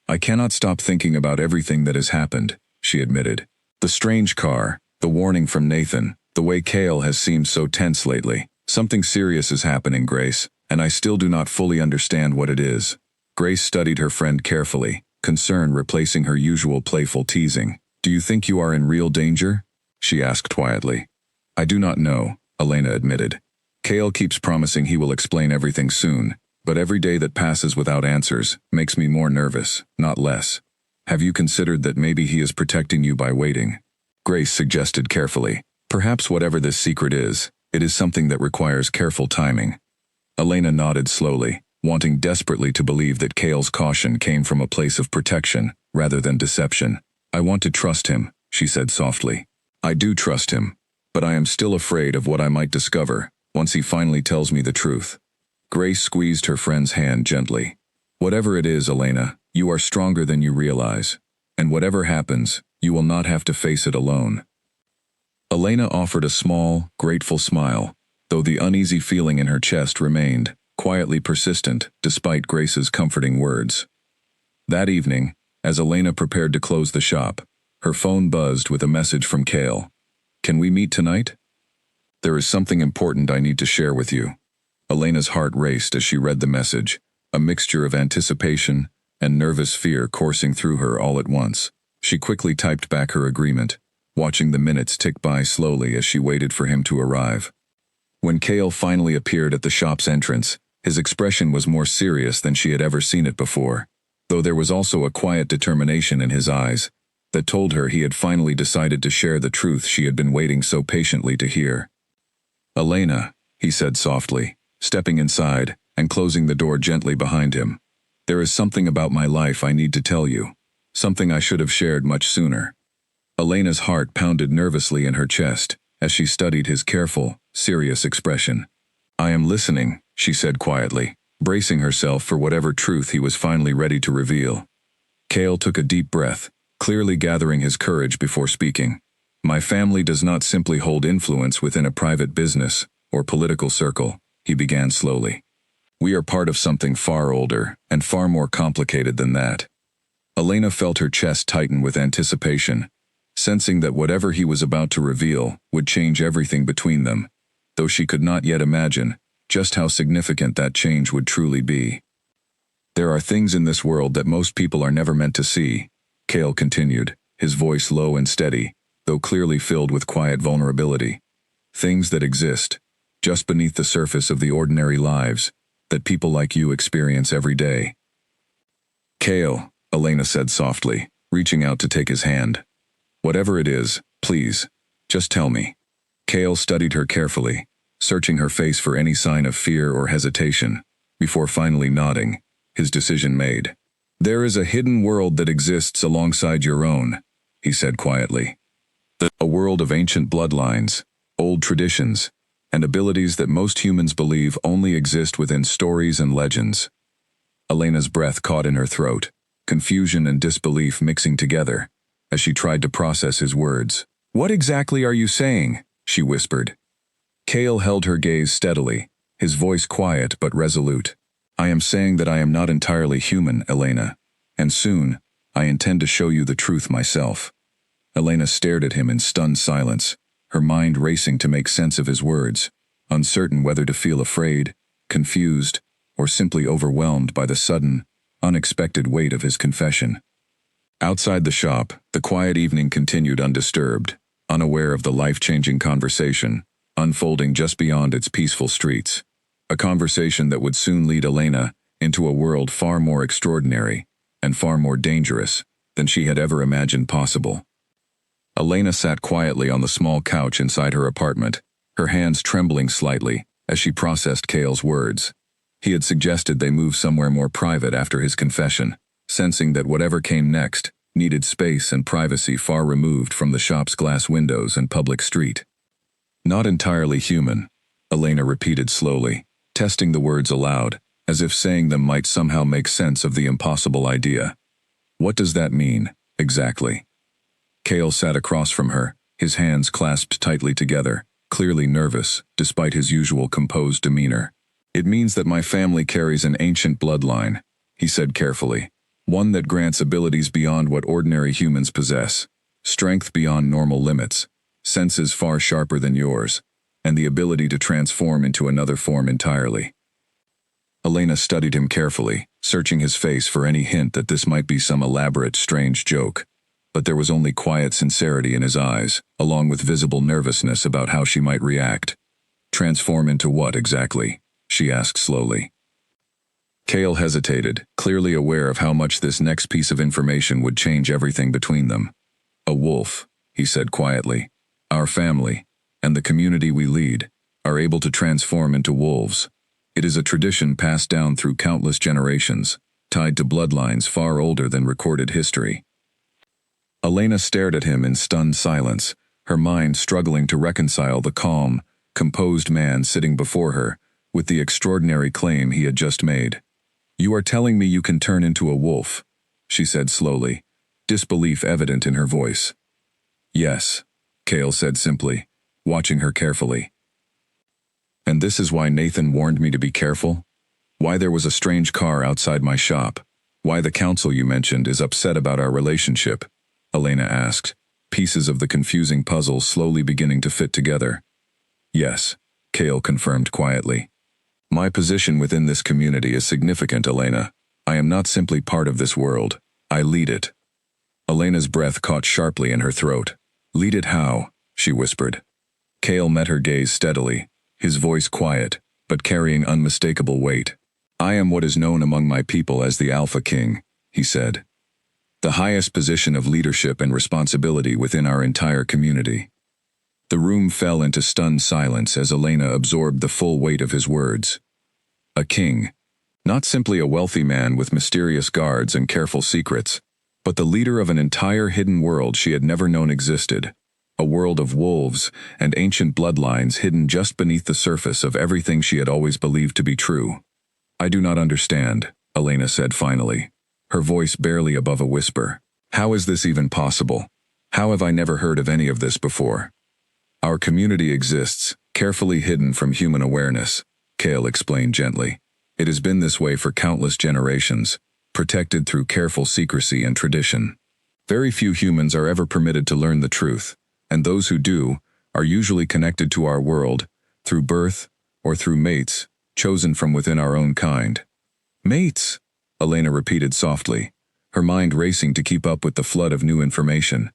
I cannot stop thinking about everything that has happened, she admitted. The strange car, the warning from Nathan, the way Cale has seemed so tense lately. Something serious is happening, Grace, and I still do not fully understand what it is. Grace studied her friend carefully, concern replacing her usual playful teasing. Do you think you are in real danger? She asked quietly. I do not know, Elena admitted. Cale keeps promising he will explain everything soon, but every day that passes without answers makes me more nervous, not less. Have you considered that maybe he is protecting you by waiting? Grace suggested carefully. Perhaps whatever this secret is, it is something that requires careful timing. Elena nodded slowly, wanting desperately to believe that Cale's caution came from a place of protection, rather than deception. I want to trust him, she said softly. I do trust him, but I am still afraid of what I might discover once he finally tells me the truth. Grace squeezed her friend's hand gently. Whatever it is, Elena, you are stronger than you realize, and whatever happens, you will not have to face it alone. Elena offered a small, grateful smile, though the uneasy feeling in her chest remained, quietly persistent despite Grace's comforting words. That evening, as Elena prepared to close the shop, her phone buzzed with a message from Cale. Can we meet tonight? There is something important I need to share with you. Elena's heart raced as she read the message, a mixture of anticipation and nervous fear coursing through her all at once. She quickly typed back her agreement, watching the minutes tick by slowly as she waited for him to arrive. When Cale finally appeared at the shop's entrance, his expression was more serious than she had ever seen it before, though there was also a quiet determination in his eyes that told her he had finally decided to share the truth she had been waiting so patiently to hear. Elena, he said softly, stepping inside and closing the door gently behind him. There is something about my life I need to tell you, something I should have shared much sooner. Elena's heart pounded nervously in her chest as she studied his careful, serious expression. I am listening, she said quietly, bracing herself for whatever truth he was finally ready to reveal. Cale took a deep breath, clearly gathering his courage before speaking. My family does not simply hold influence within a private business or political circle, he began slowly. We are part of something far older and far more complicated than that. Elena felt her chest tighten with anticipation, sensing that whatever he was about to reveal would change everything between them, though she could not yet imagine just how significant that change would truly be. There are things in this world that most people are never meant to see, Cale continued, his voice low and steady, though clearly filled with quiet vulnerability. Things that exist, just beneath the surface of the ordinary lives, that people like you experience every day. Cale, Elena said softly, reaching out to take his hand. Whatever it is, please, just tell me. Cale studied her carefully, searching her face for any sign of fear or hesitation, before finally nodding, his decision made. There is a hidden world that exists alongside your own, he said quietly. A world of ancient bloodlines, old traditions, and abilities that most humans believe only exist within stories and legends. Elena's breath caught in her throat, confusion and disbelief mixing together, as she tried to process his words. What exactly are you saying? She whispered. Cale held her gaze steadily, his voice quiet but resolute. I am saying that I am not entirely human, Elena, and soon, I intend to show you the truth myself. Elena stared at him in stunned silence, her mind racing to make sense of his words, uncertain whether to feel afraid, confused, or simply overwhelmed by the sudden, unexpected weight of his confession. Outside the shop, the quiet evening continued undisturbed, unaware of the life-changing conversation, unfolding just beyond its peaceful streets. A conversation that would soon lead Elena into a world far more extraordinary and far more dangerous than she had ever imagined possible. Elena sat quietly on the small couch inside her apartment, her hands trembling slightly as she processed Cale's words. He had suggested they move somewhere more private after his confession, sensing that whatever came next needed space and privacy far removed from the shop's glass windows and public street. Not entirely human, Elena repeated slowly, testing the words aloud, as if saying them might somehow make sense of the impossible idea. What does that mean, exactly? Cale sat across from her, his hands clasped tightly together, clearly nervous, despite his usual composed demeanor. It means that my family carries an ancient bloodline, he said carefully, one that grants abilities beyond what ordinary humans possess, strength beyond normal limits, senses far sharper than yours, and the ability to transform into another form entirely. Elena studied him carefully, searching his face for any hint that this might be some elaborate, strange joke. But there was only quiet sincerity in his eyes, along with visible nervousness about how she might react. Transform into what, exactly? She asked slowly. Cale hesitated, clearly aware of how much this next piece of information would change everything between them. A wolf, he said quietly. Our family, and the community we lead, are able to transform into wolves. It is a tradition passed down through countless generations, tied to bloodlines far older than recorded history. Elena stared at him in stunned silence, her mind struggling to reconcile the calm, composed man sitting before her with the extraordinary claim he had just made. You are telling me you can turn into a wolf, she said slowly, disbelief evident in her voice. Yes, Cale said simply, watching her carefully. And this is why Nathan warned me to be careful? Why there was a strange car outside my shop? Why the council you mentioned is upset about our relationship? Elena asked, pieces of the confusing puzzle slowly beginning to fit together. Yes, Cale confirmed quietly. My position within this community is significant, Elena. I am not simply part of this world. I lead it. Elena's breath caught sharply in her throat. Lead it how? She whispered. Cale met her gaze steadily, his voice quiet, but carrying unmistakable weight. I am what is known among my people as the Alpha King, he said. The highest position of leadership and responsibility within our entire community. The room fell into stunned silence as Elena absorbed the full weight of his words. A king, not simply a wealthy man with mysterious guards and careful secrets, but the leader of an entire hidden world she had never known existed, a world of wolves and ancient bloodlines hidden just beneath the surface of everything she had always believed to be true. I do not understand, Elena said finally, her voice barely above a whisper. How is this even possible? How have I never heard of any of this before? Our community exists, carefully hidden from human awareness, Cale explained gently. It has been this way for countless generations, protected through careful secrecy and tradition. Very few humans are ever permitted to learn the truth, and those who do are usually connected to our world through birth or through mates chosen from within our own kind. Mates, Elena repeated softly, her mind racing to keep up with the flood of new information.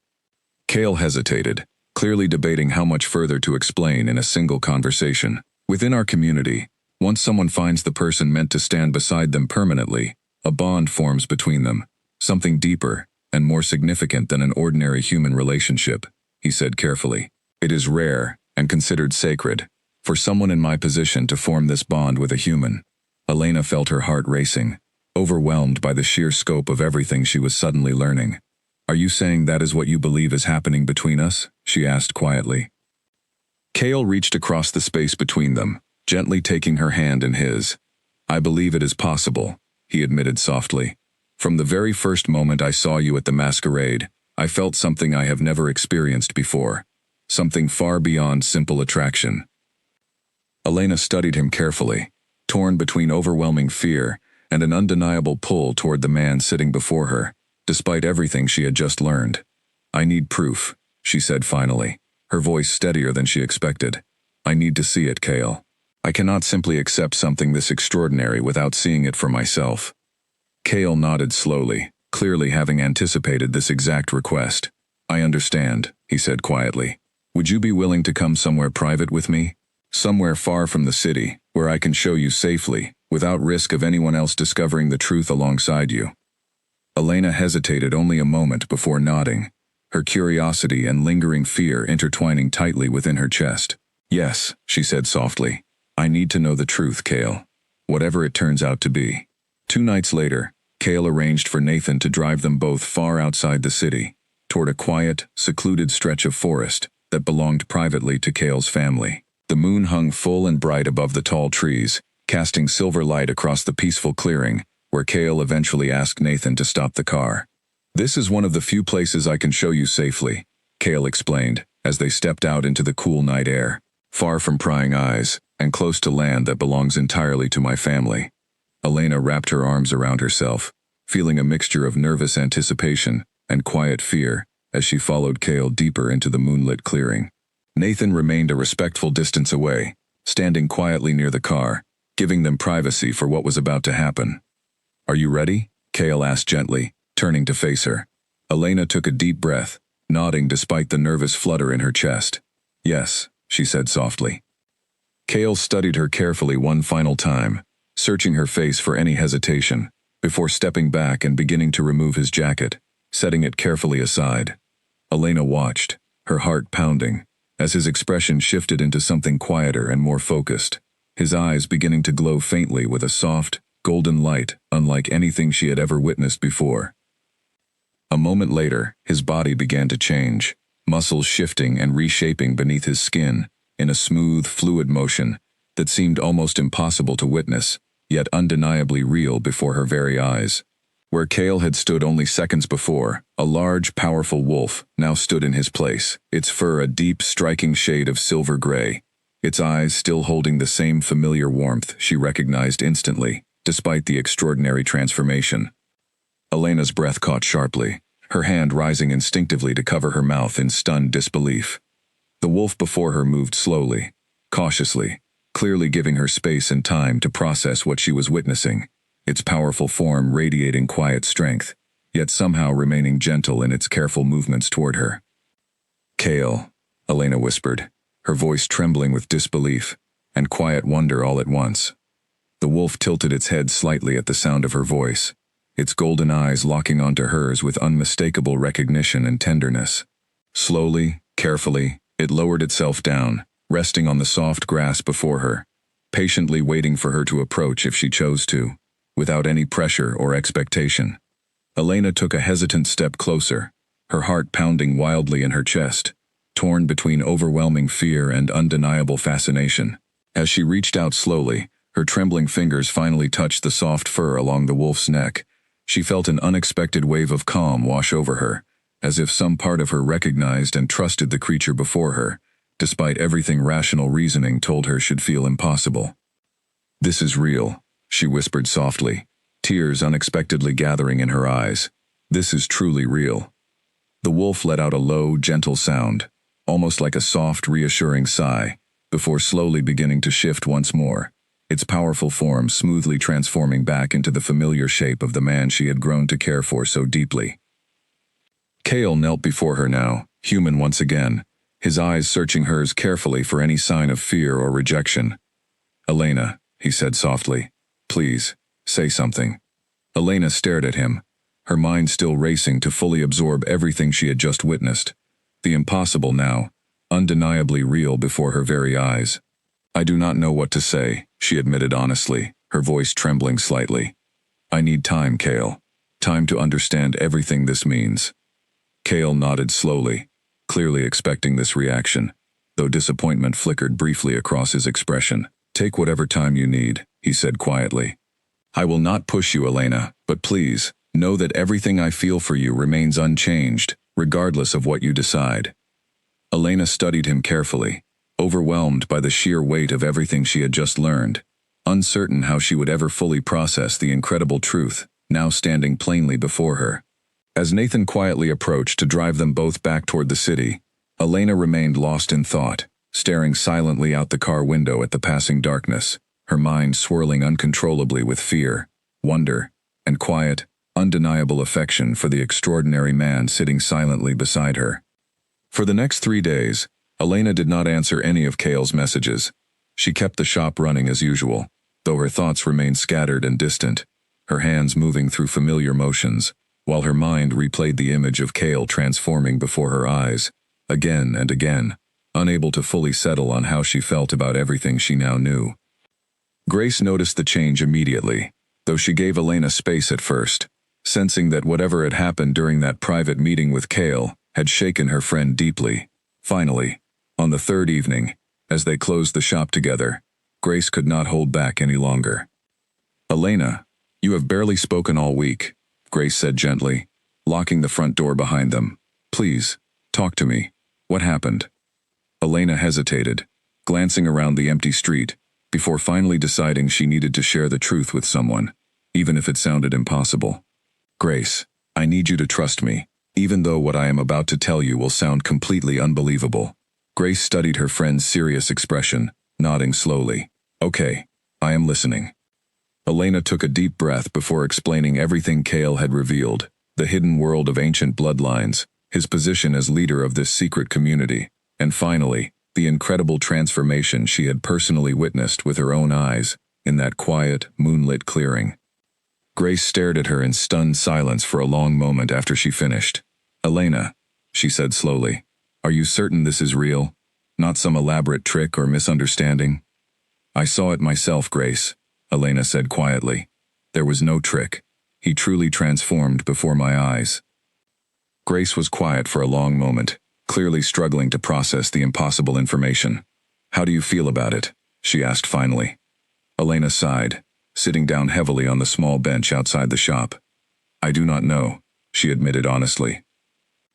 Cale hesitated, clearly debating how much further to explain in a single conversation. Within our community, once someone finds the person meant to stand beside them permanently, a bond forms between them, something deeper and more significant than an ordinary human relationship, he said carefully. It is rare and considered sacred for someone in my position to form this bond with a human. Elena felt her heart racing, overwhelmed by the sheer scope of everything she was suddenly learning. Are you saying that is what you believe is happening between us? She asked quietly. Cale reached across the space between them, gently taking her hand in his. I believe it is possible, he admitted softly. From the very first moment I saw you at the masquerade, I felt something I have never experienced before. Something far beyond simple attraction. Elena studied him carefully, torn between overwhelming fear and an undeniable pull toward the man sitting before her, despite everything she had just learned. I need proof, she said finally, her voice steadier than she expected. I need to see it, Cale. I cannot simply accept something this extraordinary without seeing it for myself. Cale nodded slowly, clearly having anticipated this exact request. I understand, he said quietly. Would you be willing to come somewhere private with me? Somewhere far from the city, where I can show you safely, without risk of anyone else discovering the truth alongside you. Elena hesitated only a moment before nodding, her curiosity and lingering fear intertwining tightly within her chest. Yes, she said softly. I need to know the truth, Cale. Whatever it turns out to be. 2 nights later, Cale arranged for Nathan to drive them both far outside the city, toward a quiet, secluded stretch of forest that belonged privately to Cale's family. The moon hung full and bright above the tall trees, casting silver light across the peaceful clearing, where Cale eventually asked Nathan to stop the car. This is one of the few places I can show you safely, Cale explained, as they stepped out into the cool night air, far from prying eyes, and close to land that belongs entirely to my family. Elena wrapped her arms around herself, feeling a mixture of nervous anticipation and quiet fear as she followed Cale deeper into the moonlit clearing. Nathan remained a respectful distance away, standing quietly near the car, giving them privacy for what was about to happen. Are you ready? Cale asked gently, turning to face her. Elena took a deep breath, nodding despite the nervous flutter in her chest. Yes, she said softly. Cale studied her carefully one final time, searching her face for any hesitation, before stepping back and beginning to remove his jacket, setting it carefully aside. Elena watched, her heart pounding, as his expression shifted into something quieter and more focused, his eyes beginning to glow faintly with a soft, golden light unlike anything she had ever witnessed before. A moment later, his body began to change, muscles shifting and reshaping beneath his skin, in a smooth, fluid motion that seemed almost impossible to witness, yet undeniably real before her very eyes. Where Cale had stood only seconds before, a large, powerful wolf now stood in his place, its fur a deep, striking shade of silver gray, its eyes still holding the same familiar warmth she recognized instantly, despite the extraordinary transformation. Elena's breath caught sharply, her hand rising instinctively to cover her mouth in stunned disbelief. The wolf before her moved slowly, cautiously, clearly giving her space and time to process what she was witnessing, its powerful form radiating quiet strength, yet somehow remaining gentle in its careful movements toward her. Cale, Elena whispered, her voice trembling with disbelief and quiet wonder all at once. The wolf tilted its head slightly at the sound of her voice, its golden eyes locking onto hers with unmistakable recognition and tenderness. Slowly, carefully, it lowered itself down, resting on the soft grass before her, patiently waiting for her to approach if she chose to, without any pressure or expectation. Elena took a hesitant step closer, her heart pounding wildly in her chest, torn between overwhelming fear and undeniable fascination. As she reached out slowly, her trembling fingers finally touched the soft fur along the wolf's neck. She felt an unexpected wave of calm wash over her, as if some part of her recognized and trusted the creature before her, despite everything rational reasoning told her should feel impossible. This is real, she whispered softly, tears unexpectedly gathering in her eyes. This is truly real. The wolf let out a low, gentle sound, almost like a soft, reassuring sigh, before slowly beginning to shift once more, its powerful form smoothly transforming back into the familiar shape of the man she had grown to care for so deeply. Cale knelt before her now, human once again, his eyes searching hers carefully for any sign of fear or rejection. "Elena," he said softly, "please, say something." Elena stared at him, her mind still racing to fully absorb everything she had just witnessed, the impossible now, undeniably real before her very eyes. "I do not know what to say," she admitted honestly, her voice trembling slightly. "I need time, Cale. Time to understand everything this means." Cale nodded slowly, clearly expecting this reaction, though disappointment flickered briefly across his expression. "Take whatever time you need," he said quietly. "I will not push you, Elena, but please, know that everything I feel for you remains unchanged, regardless of what you decide." Elena studied him carefully, overwhelmed by the sheer weight of everything she had just learned, uncertain how she would ever fully process the incredible truth now standing plainly before her. As Nathan quietly approached to drive them both back toward the city, Elena remained lost in thought, staring silently out the car window at the passing darkness, her mind swirling uncontrollably with fear, wonder, and quiet, undeniable affection for the extraordinary man sitting silently beside her. For the next 3 days, Elena did not answer any of Cale's messages. She kept the shop running as usual, though her thoughts remained scattered and distant, her hands moving through familiar motions, while her mind replayed the image of Cale transforming before her eyes, again and again, unable to fully settle on how she felt about everything she now knew. Grace noticed the change immediately, though she gave Elena space at first, sensing that whatever had happened during that private meeting with Cale had shaken her friend deeply. Finally, on the third evening, as they closed the shop together, Grace could not hold back any longer. "Elena, you have barely spoken all week," Grace said gently, locking the front door behind them. "Please, talk to me. What happened?" Elena hesitated, glancing around the empty street, before finally deciding she needed to share the truth with someone, even if it sounded impossible. "Grace, I need you to trust me, even though what I am about to tell you will sound completely unbelievable." Grace studied her friend's serious expression, nodding slowly. "Okay, I am listening." Elena took a deep breath before explaining everything Cale had revealed, the hidden world of ancient bloodlines, his position as leader of this secret community, and finally, the incredible transformation she had personally witnessed with her own eyes, in that quiet, moonlit clearing. Grace stared at her in stunned silence for a long moment after she finished. "Elena," she said slowly, "are you certain this is real? Not some elaborate trick or misunderstanding?" "I saw it myself, Grace," Elena said quietly. "There was no trick. He truly transformed before my eyes." Grace was quiet for a long moment, clearly struggling to process the impossible information. "How do you feel about it?" she asked finally. Elena sighed, sitting down heavily on the small bench outside the shop. "I do not know," she admitted honestly.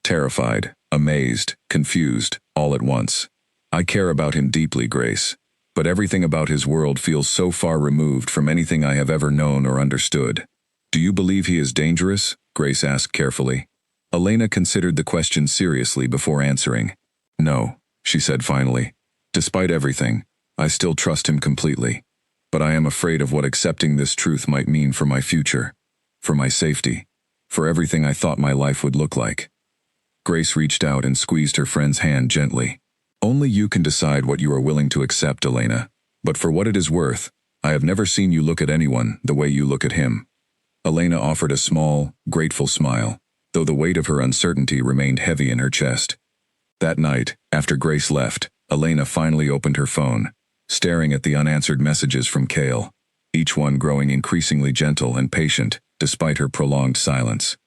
"Terrified, amazed, confused, all at once. I care about him deeply, Grace, but everything about his world feels so far removed from anything I have ever known or understood." "Do you believe he is dangerous?" Grace asked carefully. Elena considered the question seriously before answering. "No," she said finally. "Despite everything, I still trust him completely. But I am afraid of what accepting this truth might mean for my future, for my safety, for everything I thought my life would look like." Grace reached out and squeezed her friend's hand gently. "Only you can decide what you are willing to accept, Elena. But for what it is worth, I have never seen you look at anyone the way you look at him." Elena offered a small, grateful smile, though the weight of her uncertainty remained heavy in her chest. That night, after Grace left, Elena finally opened her phone, staring at the unanswered messages from Cale, each one growing increasingly gentle and patient despite her prolonged silence.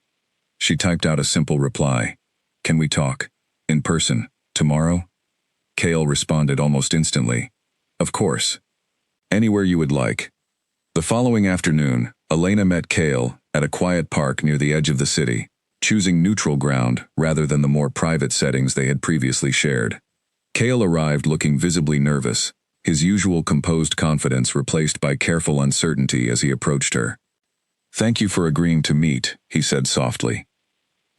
She typed out a simple reply. "Can we talk? In person, tomorrow?" Cale responded almost instantly. "Of course. Anywhere you would like." The following afternoon, Elena met Cale at a quiet park near the edge of the city, choosing neutral ground rather than the more private settings they had previously shared. Cale arrived looking visibly nervous, his usual composed confidence replaced by careful uncertainty as he approached her. "Thank you for agreeing to meet," he said softly.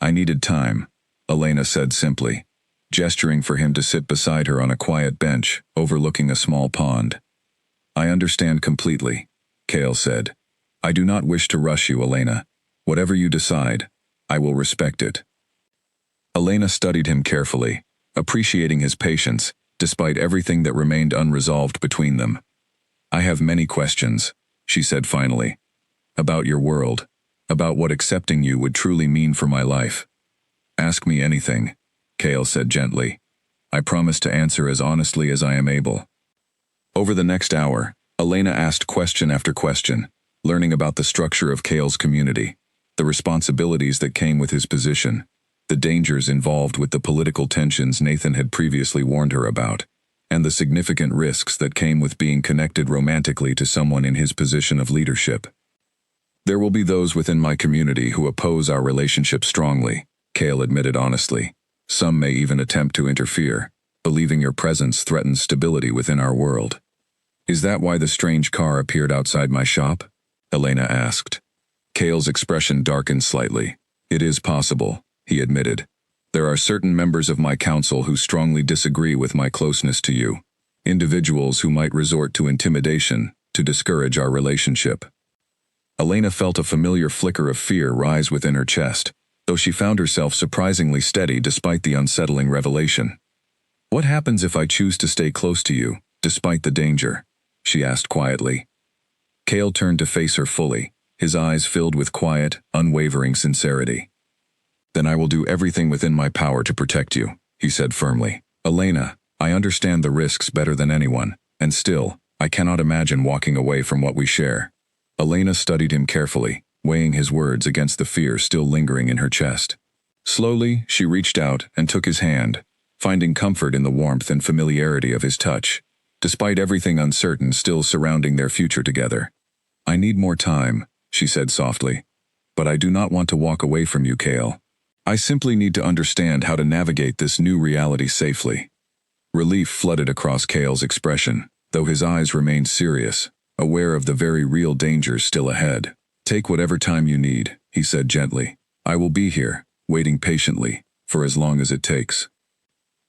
"I needed time." Elena said simply, gesturing for him to sit beside her on a quiet bench overlooking a small pond. I understand completely, Cale said. I do not wish to rush you, Elena. Whatever you decide, I will respect it. Elena studied him carefully, appreciating his patience, despite everything that remained unresolved between them. I have many questions, she said finally. About your world, about what accepting you would truly mean for my life. Ask me anything, Cale said gently. I promise to answer as honestly as I am able. Over the next hour, Elena asked question after question, learning about the structure of Cale's community, the responsibilities that came with his position, the dangers involved with the political tensions Nathan had previously warned her about, and the significant risks that came with being connected romantically to someone in his position of leadership. There will be those within my community who oppose our relationship strongly, Cale admitted honestly. Some may even attempt to interfere, believing your presence threatens stability within our world. Is that why the strange car appeared outside my shop? Elena asked. Cale's expression darkened slightly. It is possible, he admitted. There are certain members of my council who strongly disagree with my closeness to you, individuals who might resort to intimidation to discourage our relationship. Elena felt a familiar flicker of fear rise within her chest, though she found herself surprisingly steady despite the unsettling revelation. What happens if I choose to stay close to you, despite the danger? She asked quietly. Cale turned to face her fully, his eyes filled with quiet, unwavering sincerity. Then I will do everything within my power to protect you, he said firmly. Elena, I understand the risks better than anyone, and still, I cannot imagine walking away from what we share. Elena studied him carefully, weighing his words against the fear still lingering in her chest. Slowly, she reached out and took his hand, finding comfort in the warmth and familiarity of his touch, despite everything uncertain still surrounding their future together. I need more time, she said softly, but I do not want to walk away from you, Cale. I simply need to understand how to navigate this new reality safely. Relief flooded across Cale's expression, though his eyes remained serious, aware of the very real dangers still ahead. Take whatever time you need, he said gently. I will be here, waiting patiently, for as long as it takes.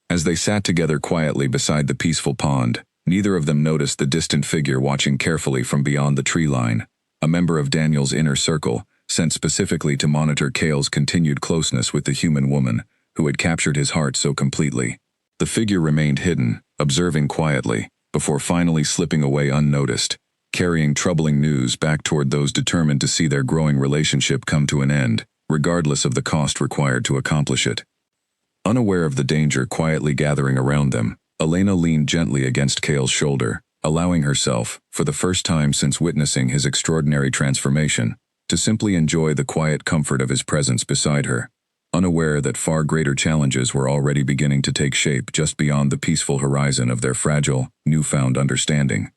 As they sat together quietly beside the peaceful pond, neither of them noticed the distant figure watching carefully from beyond the tree line, a member of Daniel's inner circle, sent specifically to monitor Cale's continued closeness with the human woman who had captured his heart so completely. The figure remained hidden, observing quietly, before finally slipping away unnoticed, carrying troubling news back toward those determined to see their growing relationship come to an end, regardless of the cost required to accomplish it. Unaware of the danger quietly gathering around them, Elena leaned gently against Cale's shoulder, allowing herself, for the first time since witnessing his extraordinary transformation, to simply enjoy the quiet comfort of his presence beside her, unaware that far greater challenges were already beginning to take shape just beyond the peaceful horizon of their fragile, newfound understanding.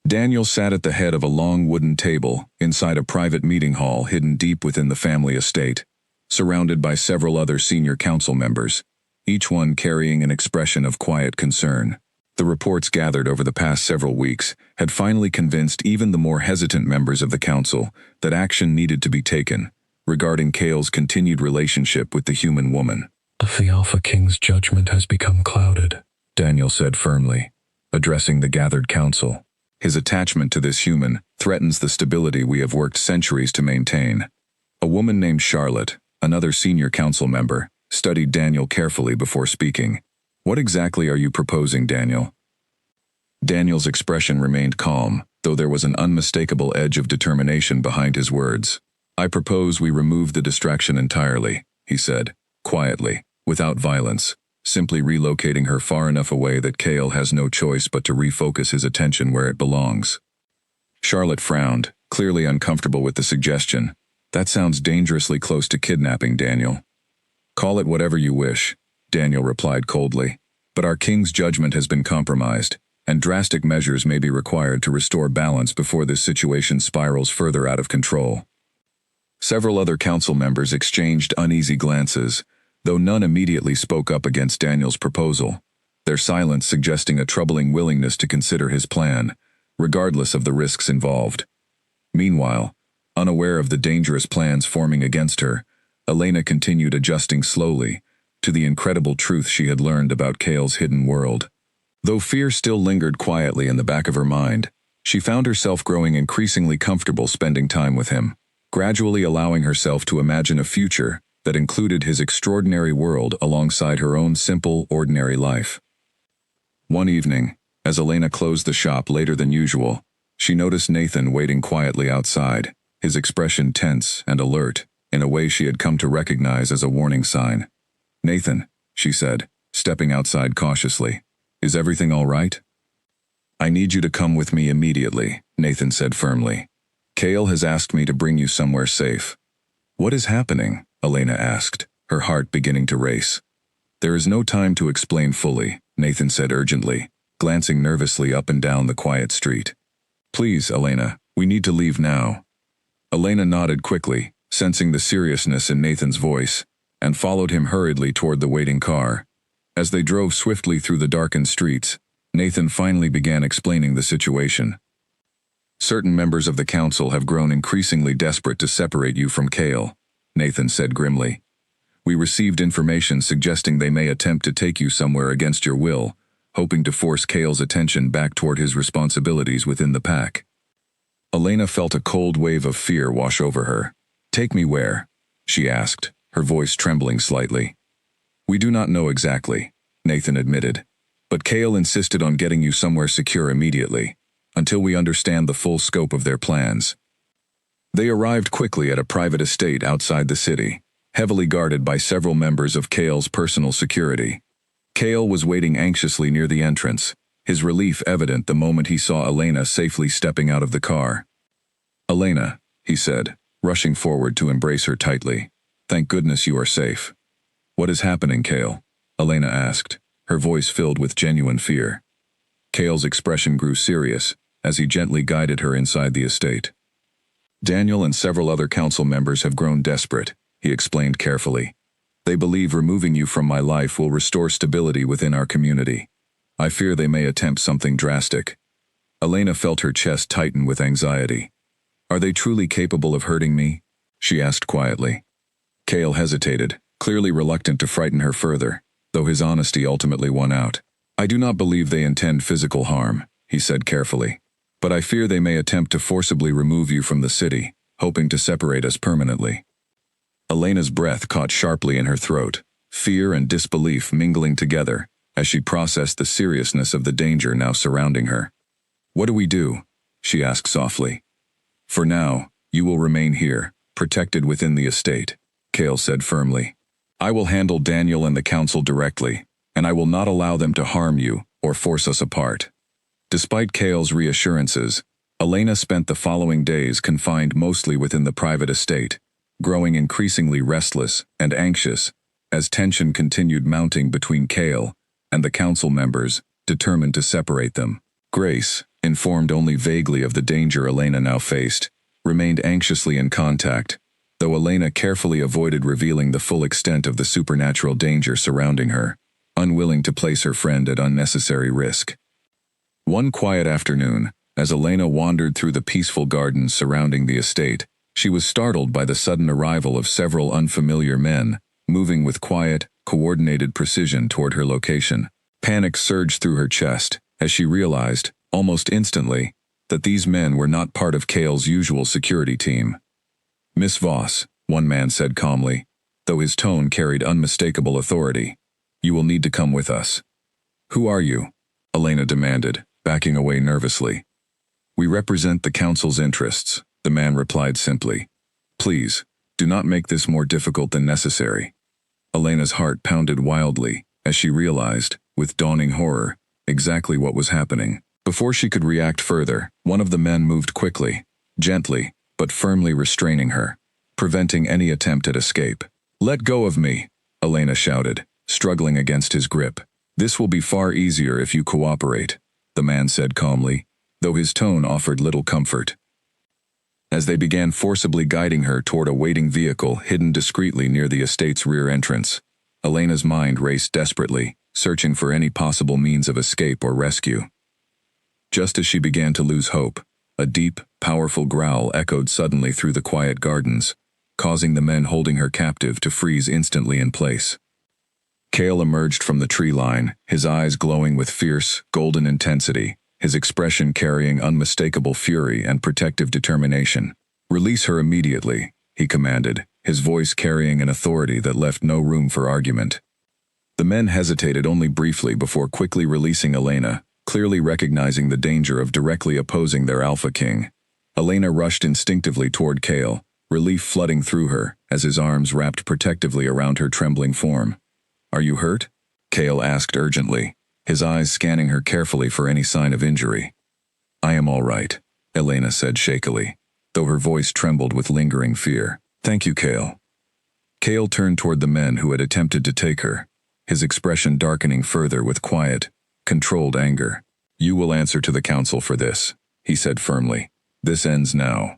Daniel sat at the head of a long wooden table inside a private meeting hall hidden deep within the family estate, surrounded by several other senior council members, each one carrying an expression of quiet concern. The reports gathered over the past several weeks had finally convinced even the more hesitant members of the council that action needed to be taken regarding Cale's continued relationship with the human woman. The Alpha King's judgment has become clouded, Daniel said firmly, addressing the gathered council. His attachment to this human threatens the stability we have worked centuries to maintain. A woman named Charlotte, another senior council member, studied Daniel carefully before speaking. What exactly are you proposing, Daniel? Daniel's expression remained calm, though there was an unmistakable edge of determination behind his words. I propose we remove the distraction entirely, he said, quietly, without violence, simply relocating her far enough away that Cale has no choice but to refocus his attention where it belongs. Charlotte frowned, clearly uncomfortable with the suggestion. That sounds dangerously close to kidnapping, Daniel. Call it whatever you wish, Daniel replied coldly, but our king's judgment has been compromised, and drastic measures may be required to restore balance before this situation spirals further out of control. Several other council members exchanged uneasy glances, though none immediately spoke up against Daniel's proposal, their silence suggesting a troubling willingness to consider his plan, regardless of the risks involved. Meanwhile, unaware of the dangerous plans forming against her, Elena continued adjusting slowly, to the incredible truth she had learned about Kale's hidden world. Though fear still lingered quietly in the back of her mind, she found herself growing increasingly comfortable spending time with him, gradually allowing herself to imagine a future that included his extraordinary world alongside her own simple, ordinary life. One evening, as Elena closed the shop later than usual, she noticed Nathan waiting quietly outside, his expression tense and alert, in a way she had come to recognize as a warning sign. "Nathan," she said, stepping outside cautiously, "is everything all right?" "I need you to come with me immediately," Nathan said firmly. "Kale has asked me to bring you somewhere safe." "What is happening?" Elena asked, her heart beginning to race. "There is no time to explain fully," Nathan said urgently, glancing nervously up and down the quiet street. "Please, Elena, we need to leave now." Elena nodded quickly, sensing the seriousness in Nathan's voice, and followed him hurriedly toward the waiting car. As they drove swiftly through the darkened streets, Nathan finally began explaining the situation. "Certain members of the council have grown increasingly desperate to separate you from Kale," Nathan said grimly. "We received information suggesting they may attempt to take you somewhere against your will, hoping to force Kale's attention back toward his responsibilities within the pack." Elena felt a cold wave of fear wash over her. "Take me where?" she asked, her voice trembling slightly. "We do not know exactly," Nathan admitted, "but Kale insisted on getting you somewhere secure immediately, until we understand the full scope of their plans." They arrived quickly at a private estate outside the city, heavily guarded by several members of Kale's personal security. Kale was waiting anxiously near the entrance, his relief evident the moment he saw Elena safely stepping out of the car. "Elena," he said, rushing forward to embrace her tightly. "Thank goodness you are safe." "What is happening, Kale?" Elena asked, her voice filled with genuine fear. Kale's expression grew serious as he gently guided her inside the estate. "Daniel and several other council members have grown desperate," he explained carefully. "They believe removing you from my life will restore stability within our community. I fear they may attempt something drastic." Elena felt her chest tighten with anxiety. "Are they truly capable of hurting me?" she asked quietly. Kale hesitated, clearly reluctant to frighten her further, though his honesty ultimately won out. "I do not believe they intend physical harm," he said carefully. "But I fear they may attempt to forcibly remove you from the city, hoping to separate us permanently." Elena's breath caught sharply in her throat, fear and disbelief mingling together, as she processed the seriousness of the danger now surrounding her. "What do we do?" she asked softly. "For now, you will remain here, protected within the estate," Kale said firmly. "I will handle Daniel and the council directly, and I will not allow them to harm you or force us apart." Despite Kale's reassurances, Elena spent the following days confined mostly within the private estate, growing increasingly restless and anxious as tension continued mounting between Kale and the council members determined to separate them. Grace, informed only vaguely of the danger Elena now faced, remained anxiously in contact, though Elena carefully avoided revealing the full extent of the supernatural danger surrounding her, unwilling to place her friend at unnecessary risk. One quiet afternoon, as Elena wandered through the peaceful gardens surrounding the estate, she was startled by the sudden arrival of several unfamiliar men, moving with quiet, coordinated precision toward her location. Panic surged through her chest as she realized, almost instantly, that these men were not part of Kale's usual security team. "Miss Voss," one man said calmly, though his tone carried unmistakable authority, "you will need to come with us." "Who are you?" Elena demanded, backing away nervously. "We represent the council's interests," the man replied simply. "Please, do not make this more difficult than necessary." Elena's heart pounded wildly as she realized, with dawning horror, exactly what was happening. Before she could react further, one of the men moved quickly, gently, but firmly restraining her, preventing any attempt at escape. "Let go of me," Elena shouted, struggling against his grip. "This will be far easier if you cooperate," the man said calmly, though his tone offered little comfort. As they began forcibly guiding her toward a waiting vehicle hidden discreetly near the estate's rear entrance, Elena's mind raced desperately, searching for any possible means of escape or rescue. Just as she began to lose hope, a deep, powerful growl echoed suddenly through the quiet gardens, causing the men holding her captive to freeze instantly in place. Kale emerged from the tree line, his eyes glowing with fierce, golden intensity, his expression carrying unmistakable fury and protective determination. "Release her immediately," he commanded, his voice carrying an authority that left no room for argument. The men hesitated only briefly before quickly releasing Elena, clearly recognizing the danger of directly opposing their Alpha King. Elena rushed instinctively toward Kale, relief flooding through her as his arms wrapped protectively around her trembling form. "Are you hurt?" Kale asked urgently, his eyes scanning her carefully for any sign of injury. "I am all right," Elena said shakily, though her voice trembled with lingering fear. "Thank you, Kale." Kale turned toward the men who had attempted to take her, his expression darkening further with quiet, controlled anger. "You will answer to the council for this," he said firmly. "This ends now."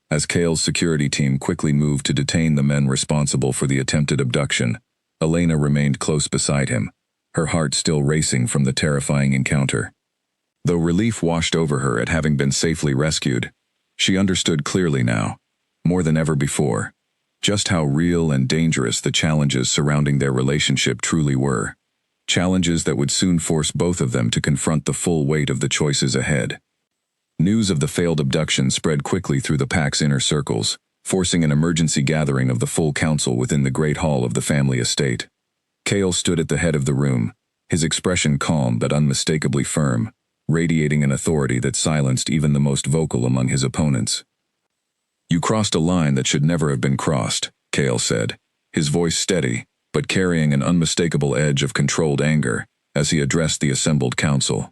As Kale's security team quickly moved to detain the men responsible for the attempted abduction, Elena remained close beside him, her heart still racing from the terrifying encounter. Though relief washed over her at having been safely rescued, she understood clearly now, more than ever before, just how real and dangerous the challenges surrounding their relationship truly were. Challenges that would soon force both of them to confront the full weight of the choices ahead. News of the failed abduction spread quickly through the pack's inner circles, forcing an emergency gathering of the full council within the great hall of the family estate. Kale stood at the head of the room, his expression calm but unmistakably firm, radiating an authority that silenced even the most vocal among his opponents. "You crossed a line that should never have been crossed," Kale said, his voice steady, but carrying an unmistakable edge of controlled anger as he addressed the assembled council.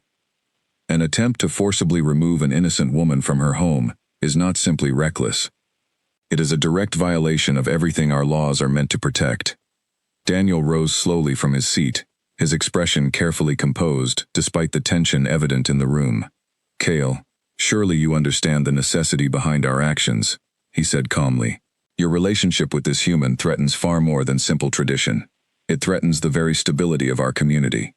"An attempt to forcibly remove an innocent woman from her home is not simply reckless. It is a direct violation of everything our laws are meant to protect." Daniel rose slowly from his seat, his expression carefully composed despite the tension evident in the room. "Kale, surely you understand the necessity behind our actions," he said calmly. "Your relationship with this human threatens far more than simple tradition. It threatens the very stability of our community.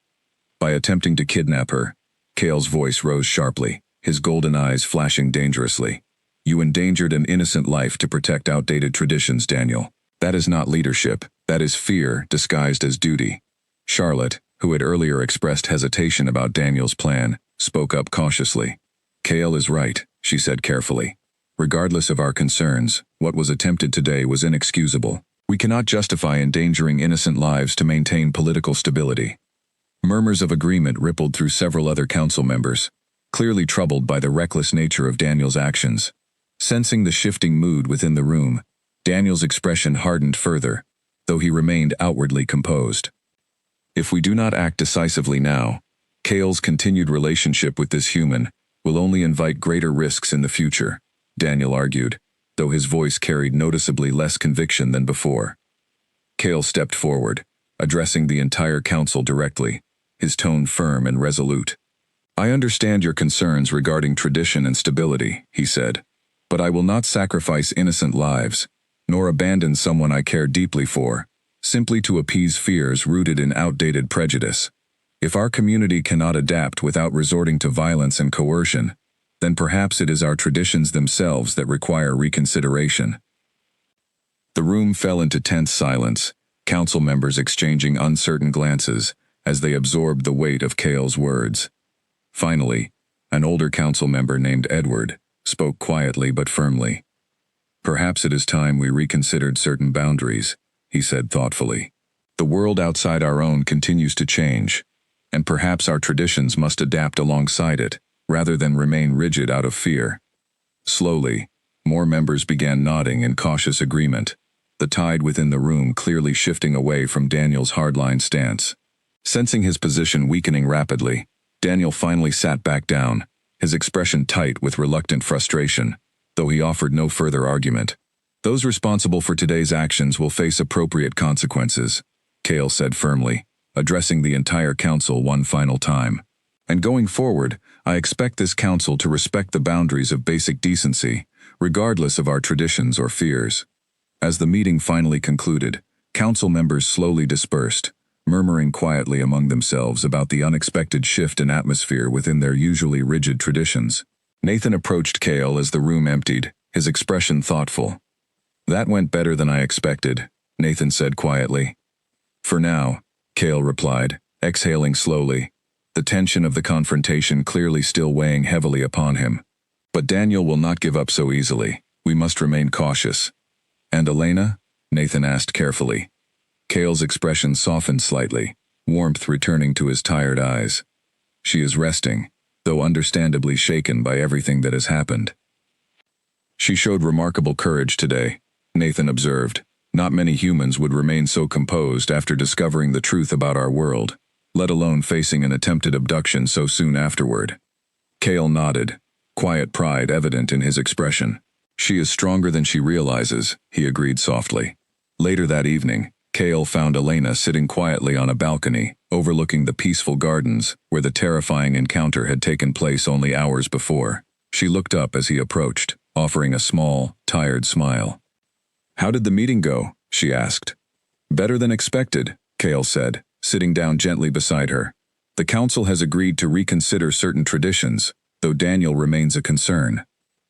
By attempting to kidnap her," Kale's voice rose sharply, his golden eyes flashing dangerously, "you endangered an innocent life to protect outdated traditions, Daniel. That is not leadership, that is fear disguised as duty." Charlotte, who had earlier expressed hesitation about Daniel's plan, spoke up cautiously. "Kale is right," she said carefully. "Regardless of our concerns, what was attempted today was inexcusable. We cannot justify endangering innocent lives to maintain political stability." Murmurs of agreement rippled through several other council members, clearly troubled by the reckless nature of Daniel's actions. Sensing the shifting mood within the room, Daniel's expression hardened further, though he remained outwardly composed. "If we do not act decisively now, Kale's continued relationship with this human will only invite greater risks in the future," Daniel argued, though his voice carried noticeably less conviction than before. Kale stepped forward, addressing the entire council directly, his tone firm and resolute. "I understand your concerns regarding tradition and stability," he said, "but I will not sacrifice innocent lives, nor abandon someone I care deeply for, simply to appease fears rooted in outdated prejudice. If our community cannot adapt without resorting to violence and coercion, then perhaps it is our traditions themselves that require reconsideration." The room fell into tense silence, council members exchanging uncertain glances as they absorbed the weight of Kale's words. Finally, an older council member named Edward spoke quietly but firmly. "Perhaps it is time we reconsidered certain boundaries," he said thoughtfully. "The world outside our own continues to change, and perhaps our traditions must adapt alongside it, rather than remain rigid out of fear." Slowly, more members began nodding in cautious agreement, the tide within the room clearly shifting away from Daniel's hardline stance. Sensing his position weakening rapidly, Daniel finally sat back down, his expression tight with reluctant frustration, though he offered no further argument. "Those responsible for today's actions will face appropriate consequences," Kale said firmly, addressing the entire council one final time. "And going forward, I expect this council to respect the boundaries of basic decency, regardless of our traditions or fears." As the meeting finally concluded, council members slowly dispersed, murmuring quietly among themselves about the unexpected shift in atmosphere within their usually rigid traditions. Nathan approached Kale as the room emptied, his expression thoughtful. "That went better than I expected," Nathan said quietly. "For now, Kale replied, exhaling slowly, the tension of the confrontation clearly still weighing heavily upon him. But Daniel will not give up so easily. We must remain cautious. And Elena? Nathan asked carefully. Kale's expression softened slightly, warmth returning to his tired eyes. She is resting, though understandably shaken by everything that has happened. She showed remarkable courage today, Nathan observed. Not many humans would remain so composed after discovering the truth about our world, let alone facing an attempted abduction so soon afterward. Kale nodded, quiet pride evident in his expression. She is stronger than she realizes, he agreed softly. Later that evening, Kale found Elena sitting quietly on a balcony, overlooking the peaceful gardens where the terrifying encounter had taken place only hours before. She looked up as he approached, offering a small, tired smile. "How did the meeting go?" she asked. "Better than expected," Kale said, sitting down gently beside her. "The council has agreed to reconsider certain traditions, though Daniel remains a concern."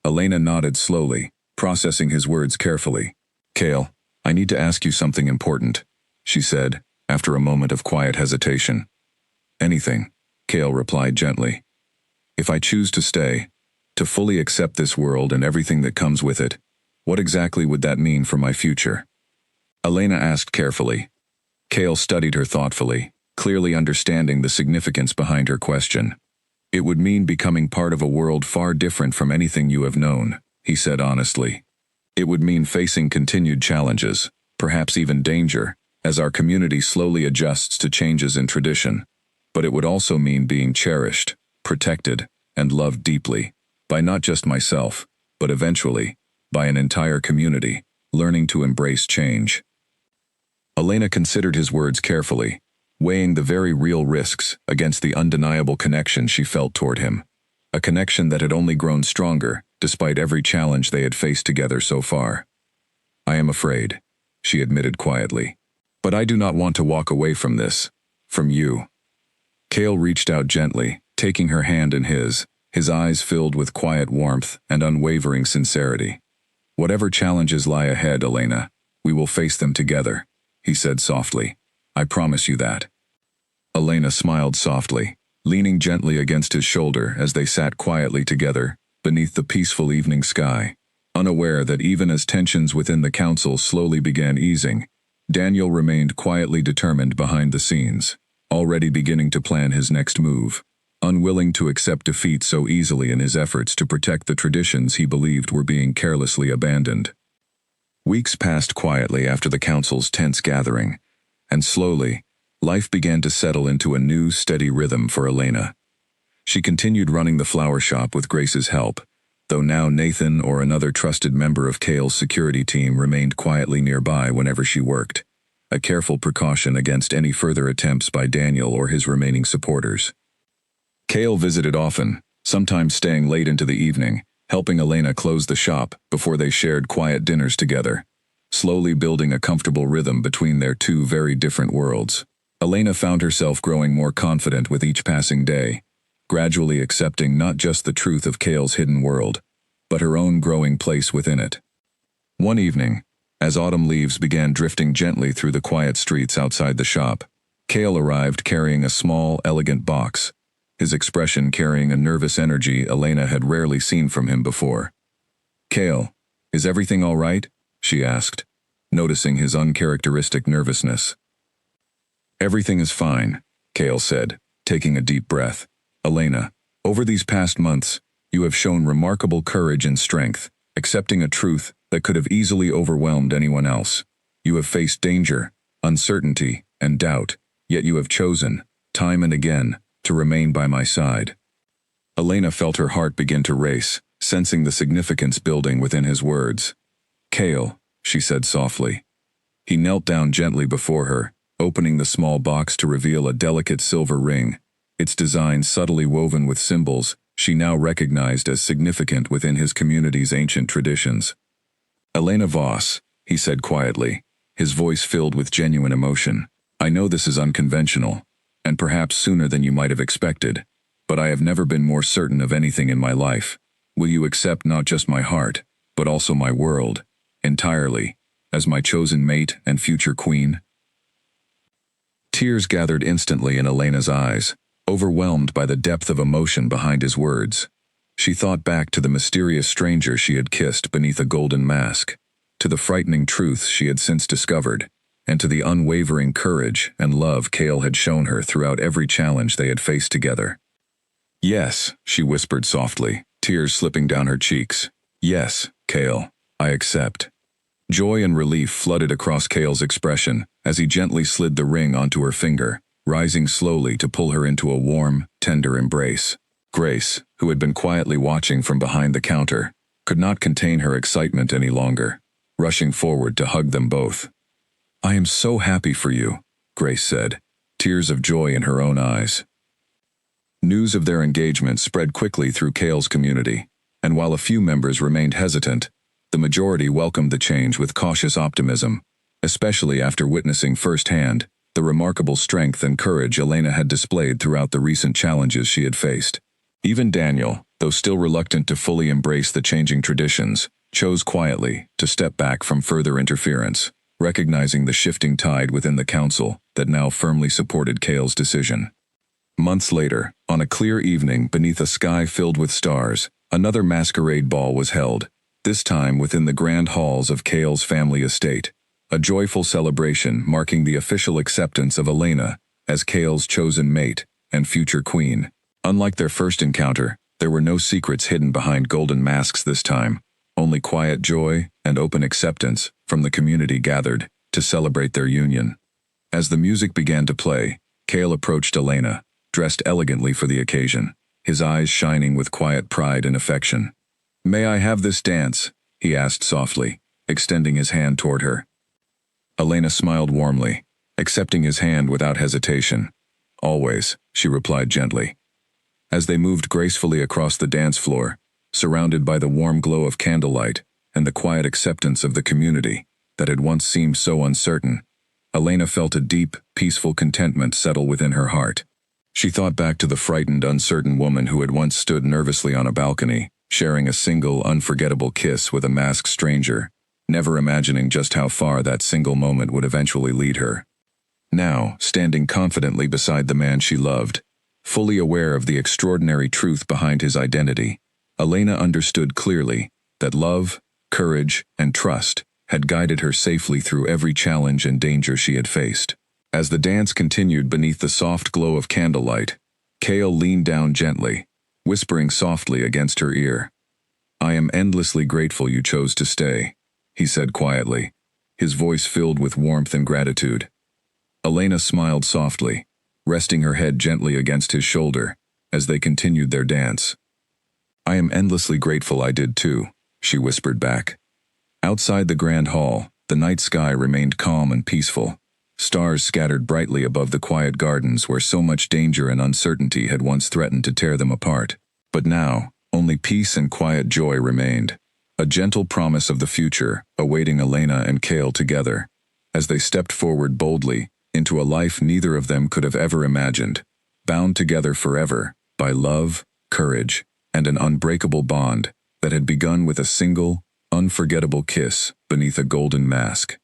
Elena nodded slowly, processing his words carefully. "Kale, I need to ask you something important," she said, after a moment of quiet hesitation. "Anything," Kale replied gently. "If I choose to stay, to fully accept this world and everything that comes with it, what exactly would that mean for my future?" Elena asked carefully. Kale studied her thoughtfully, clearly understanding the significance behind her question. "It would mean becoming part of a world far different from anything you have known," he said honestly. "It would mean facing continued challenges, perhaps even danger, as our community slowly adjusts to changes in tradition. But it would also mean being cherished, protected, and loved deeply, by not just myself, but eventually, by an entire community, learning to embrace change." Elena considered his words carefully, weighing the very real risks against the undeniable connection she felt toward him. A connection that had only grown stronger, despite every challenge they had faced together so far. "I am afraid," she admitted quietly. "But I do not want to walk away from this. From you." Kale reached out gently, taking her hand in his eyes filled with quiet warmth and unwavering sincerity. "Whatever challenges lie ahead, Elena, we will face them together," he said softly. "I promise you that." Elena smiled softly, leaning gently against his shoulder as they sat quietly together beneath the peaceful evening sky, unaware that even as tensions within the council slowly began easing, Daniel remained quietly determined behind the scenes, already beginning to plan his next move, unwilling to accept defeat so easily in his efforts to protect the traditions he believed were being carelessly abandoned. Weeks passed quietly after the council's tense gathering, and slowly, life began to settle into a new, steady rhythm for Elena. She continued running the flower shop with Grace's help, though now Nathan or another trusted member of Kale's security team remained quietly nearby whenever she worked, a careful precaution against any further attempts by Daniel or his remaining supporters. Kale visited often, sometimes staying late into the evening, helping Elena close the shop before they shared quiet dinners together, slowly building a comfortable rhythm between their two very different worlds. Elena found herself growing more confident with each passing day, gradually accepting not just the truth of Kale's hidden world, but her own growing place within it. One evening, as autumn leaves began drifting gently through the quiet streets outside the shop, Kale arrived carrying a small, elegant box, his expression carrying a nervous energy Elena had rarely seen from him before. "Kale, is everything all right?" she asked, noticing his uncharacteristic nervousness. "Everything is fine," Kale said, taking a deep breath. "Elena, over these past months, you have shown remarkable courage and strength, accepting a truth that could have easily overwhelmed anyone else. You have faced danger, uncertainty, and doubt, yet you have chosen, time and again, to remain by my side." Elena felt her heart begin to race, sensing the significance building within his words. "Kale," she said softly. He knelt down gently before her, opening the small box to reveal a delicate silver ring, its design subtly woven with symbols she now recognized as significant within his community's ancient traditions. "Elena Voss," he said quietly, his voice filled with genuine emotion. "I know this is unconventional, and perhaps sooner than you might have expected, but I have never been more certain of anything in my life. Will you accept not just my heart, but also my world, entirely, as my chosen mate and future queen?" Tears gathered instantly in Elena's eyes, overwhelmed by the depth of emotion behind his words. She thought back to the mysterious stranger she had kissed beneath a golden mask, to the frightening truths she had since discovered, and to the unwavering courage and love Cale had shown her throughout every challenge they had faced together. "Yes," she whispered softly, tears slipping down her cheeks. "Yes, Cale, I accept." Joy and relief flooded across Cale's expression as he gently slid the ring onto her finger, rising slowly to pull her into a warm, tender embrace. Grace, who had been quietly watching from behind the counter, could not contain her excitement any longer, rushing forward to hug them both. "I am so happy for you," Grace said, tears of joy in her own eyes. News of their engagement spread quickly through Cale's community, and while a few members remained hesitant, the majority welcomed the change with cautious optimism, especially after witnessing firsthand the remarkable strength and courage Elena had displayed throughout the recent challenges she had faced. Even Daniel, though still reluctant to fully embrace the changing traditions, chose quietly to step back from further interference, recognizing the shifting tide within the council that now firmly supported Cale's decision. Months later, on a clear evening beneath a sky filled with stars, another masquerade ball was held, this time within the grand halls of Cale's family estate, a joyful celebration marking the official acceptance of Elena as Cale's chosen mate and future queen. Unlike their first encounter, there were no secrets hidden behind golden masks this time, only quiet joy and open acceptance from the community gathered to celebrate their union. As the music began to play, Cale approached Elena, dressed elegantly for the occasion, his eyes shining with quiet pride and affection. "May I have this dance?" he asked softly, extending his hand toward her. Elena smiled warmly, accepting his hand without hesitation. "Always," she replied gently. As they moved gracefully across the dance floor, surrounded by the warm glow of candlelight and the quiet acceptance of the community that had once seemed so uncertain, Elena felt a deep, peaceful contentment settle within her heart. She thought back to the frightened, uncertain woman who had once stood nervously on a balcony, sharing a single, unforgettable kiss with a masked stranger, never imagining just how far that single moment would eventually lead her. Now, standing confidently beside the man she loved, fully aware of the extraordinary truth behind his identity, Elena understood clearly that love, courage, and trust had guided her safely through every challenge and danger she had faced. As the dance continued beneath the soft glow of candlelight, Cale leaned down gently, whispering softly against her ear. "I am endlessly grateful you chose to stay," he said quietly, his voice filled with warmth and gratitude. Elena smiled softly, resting her head gently against his shoulder as they continued their dance. "I am endlessly grateful I did too," she whispered back. Outside the grand hall, the night sky remained calm and peaceful, stars scattered brightly above the quiet gardens where so much danger and uncertainty had once threatened to tear them apart. But now, only peace and quiet joy remained, a gentle promise of the future awaiting Elena and Cale together, as they stepped forward boldly into a life neither of them could have ever imagined, bound together forever by love, courage, and an unbreakable bond that had begun with a single, unforgettable kiss beneath a golden mask.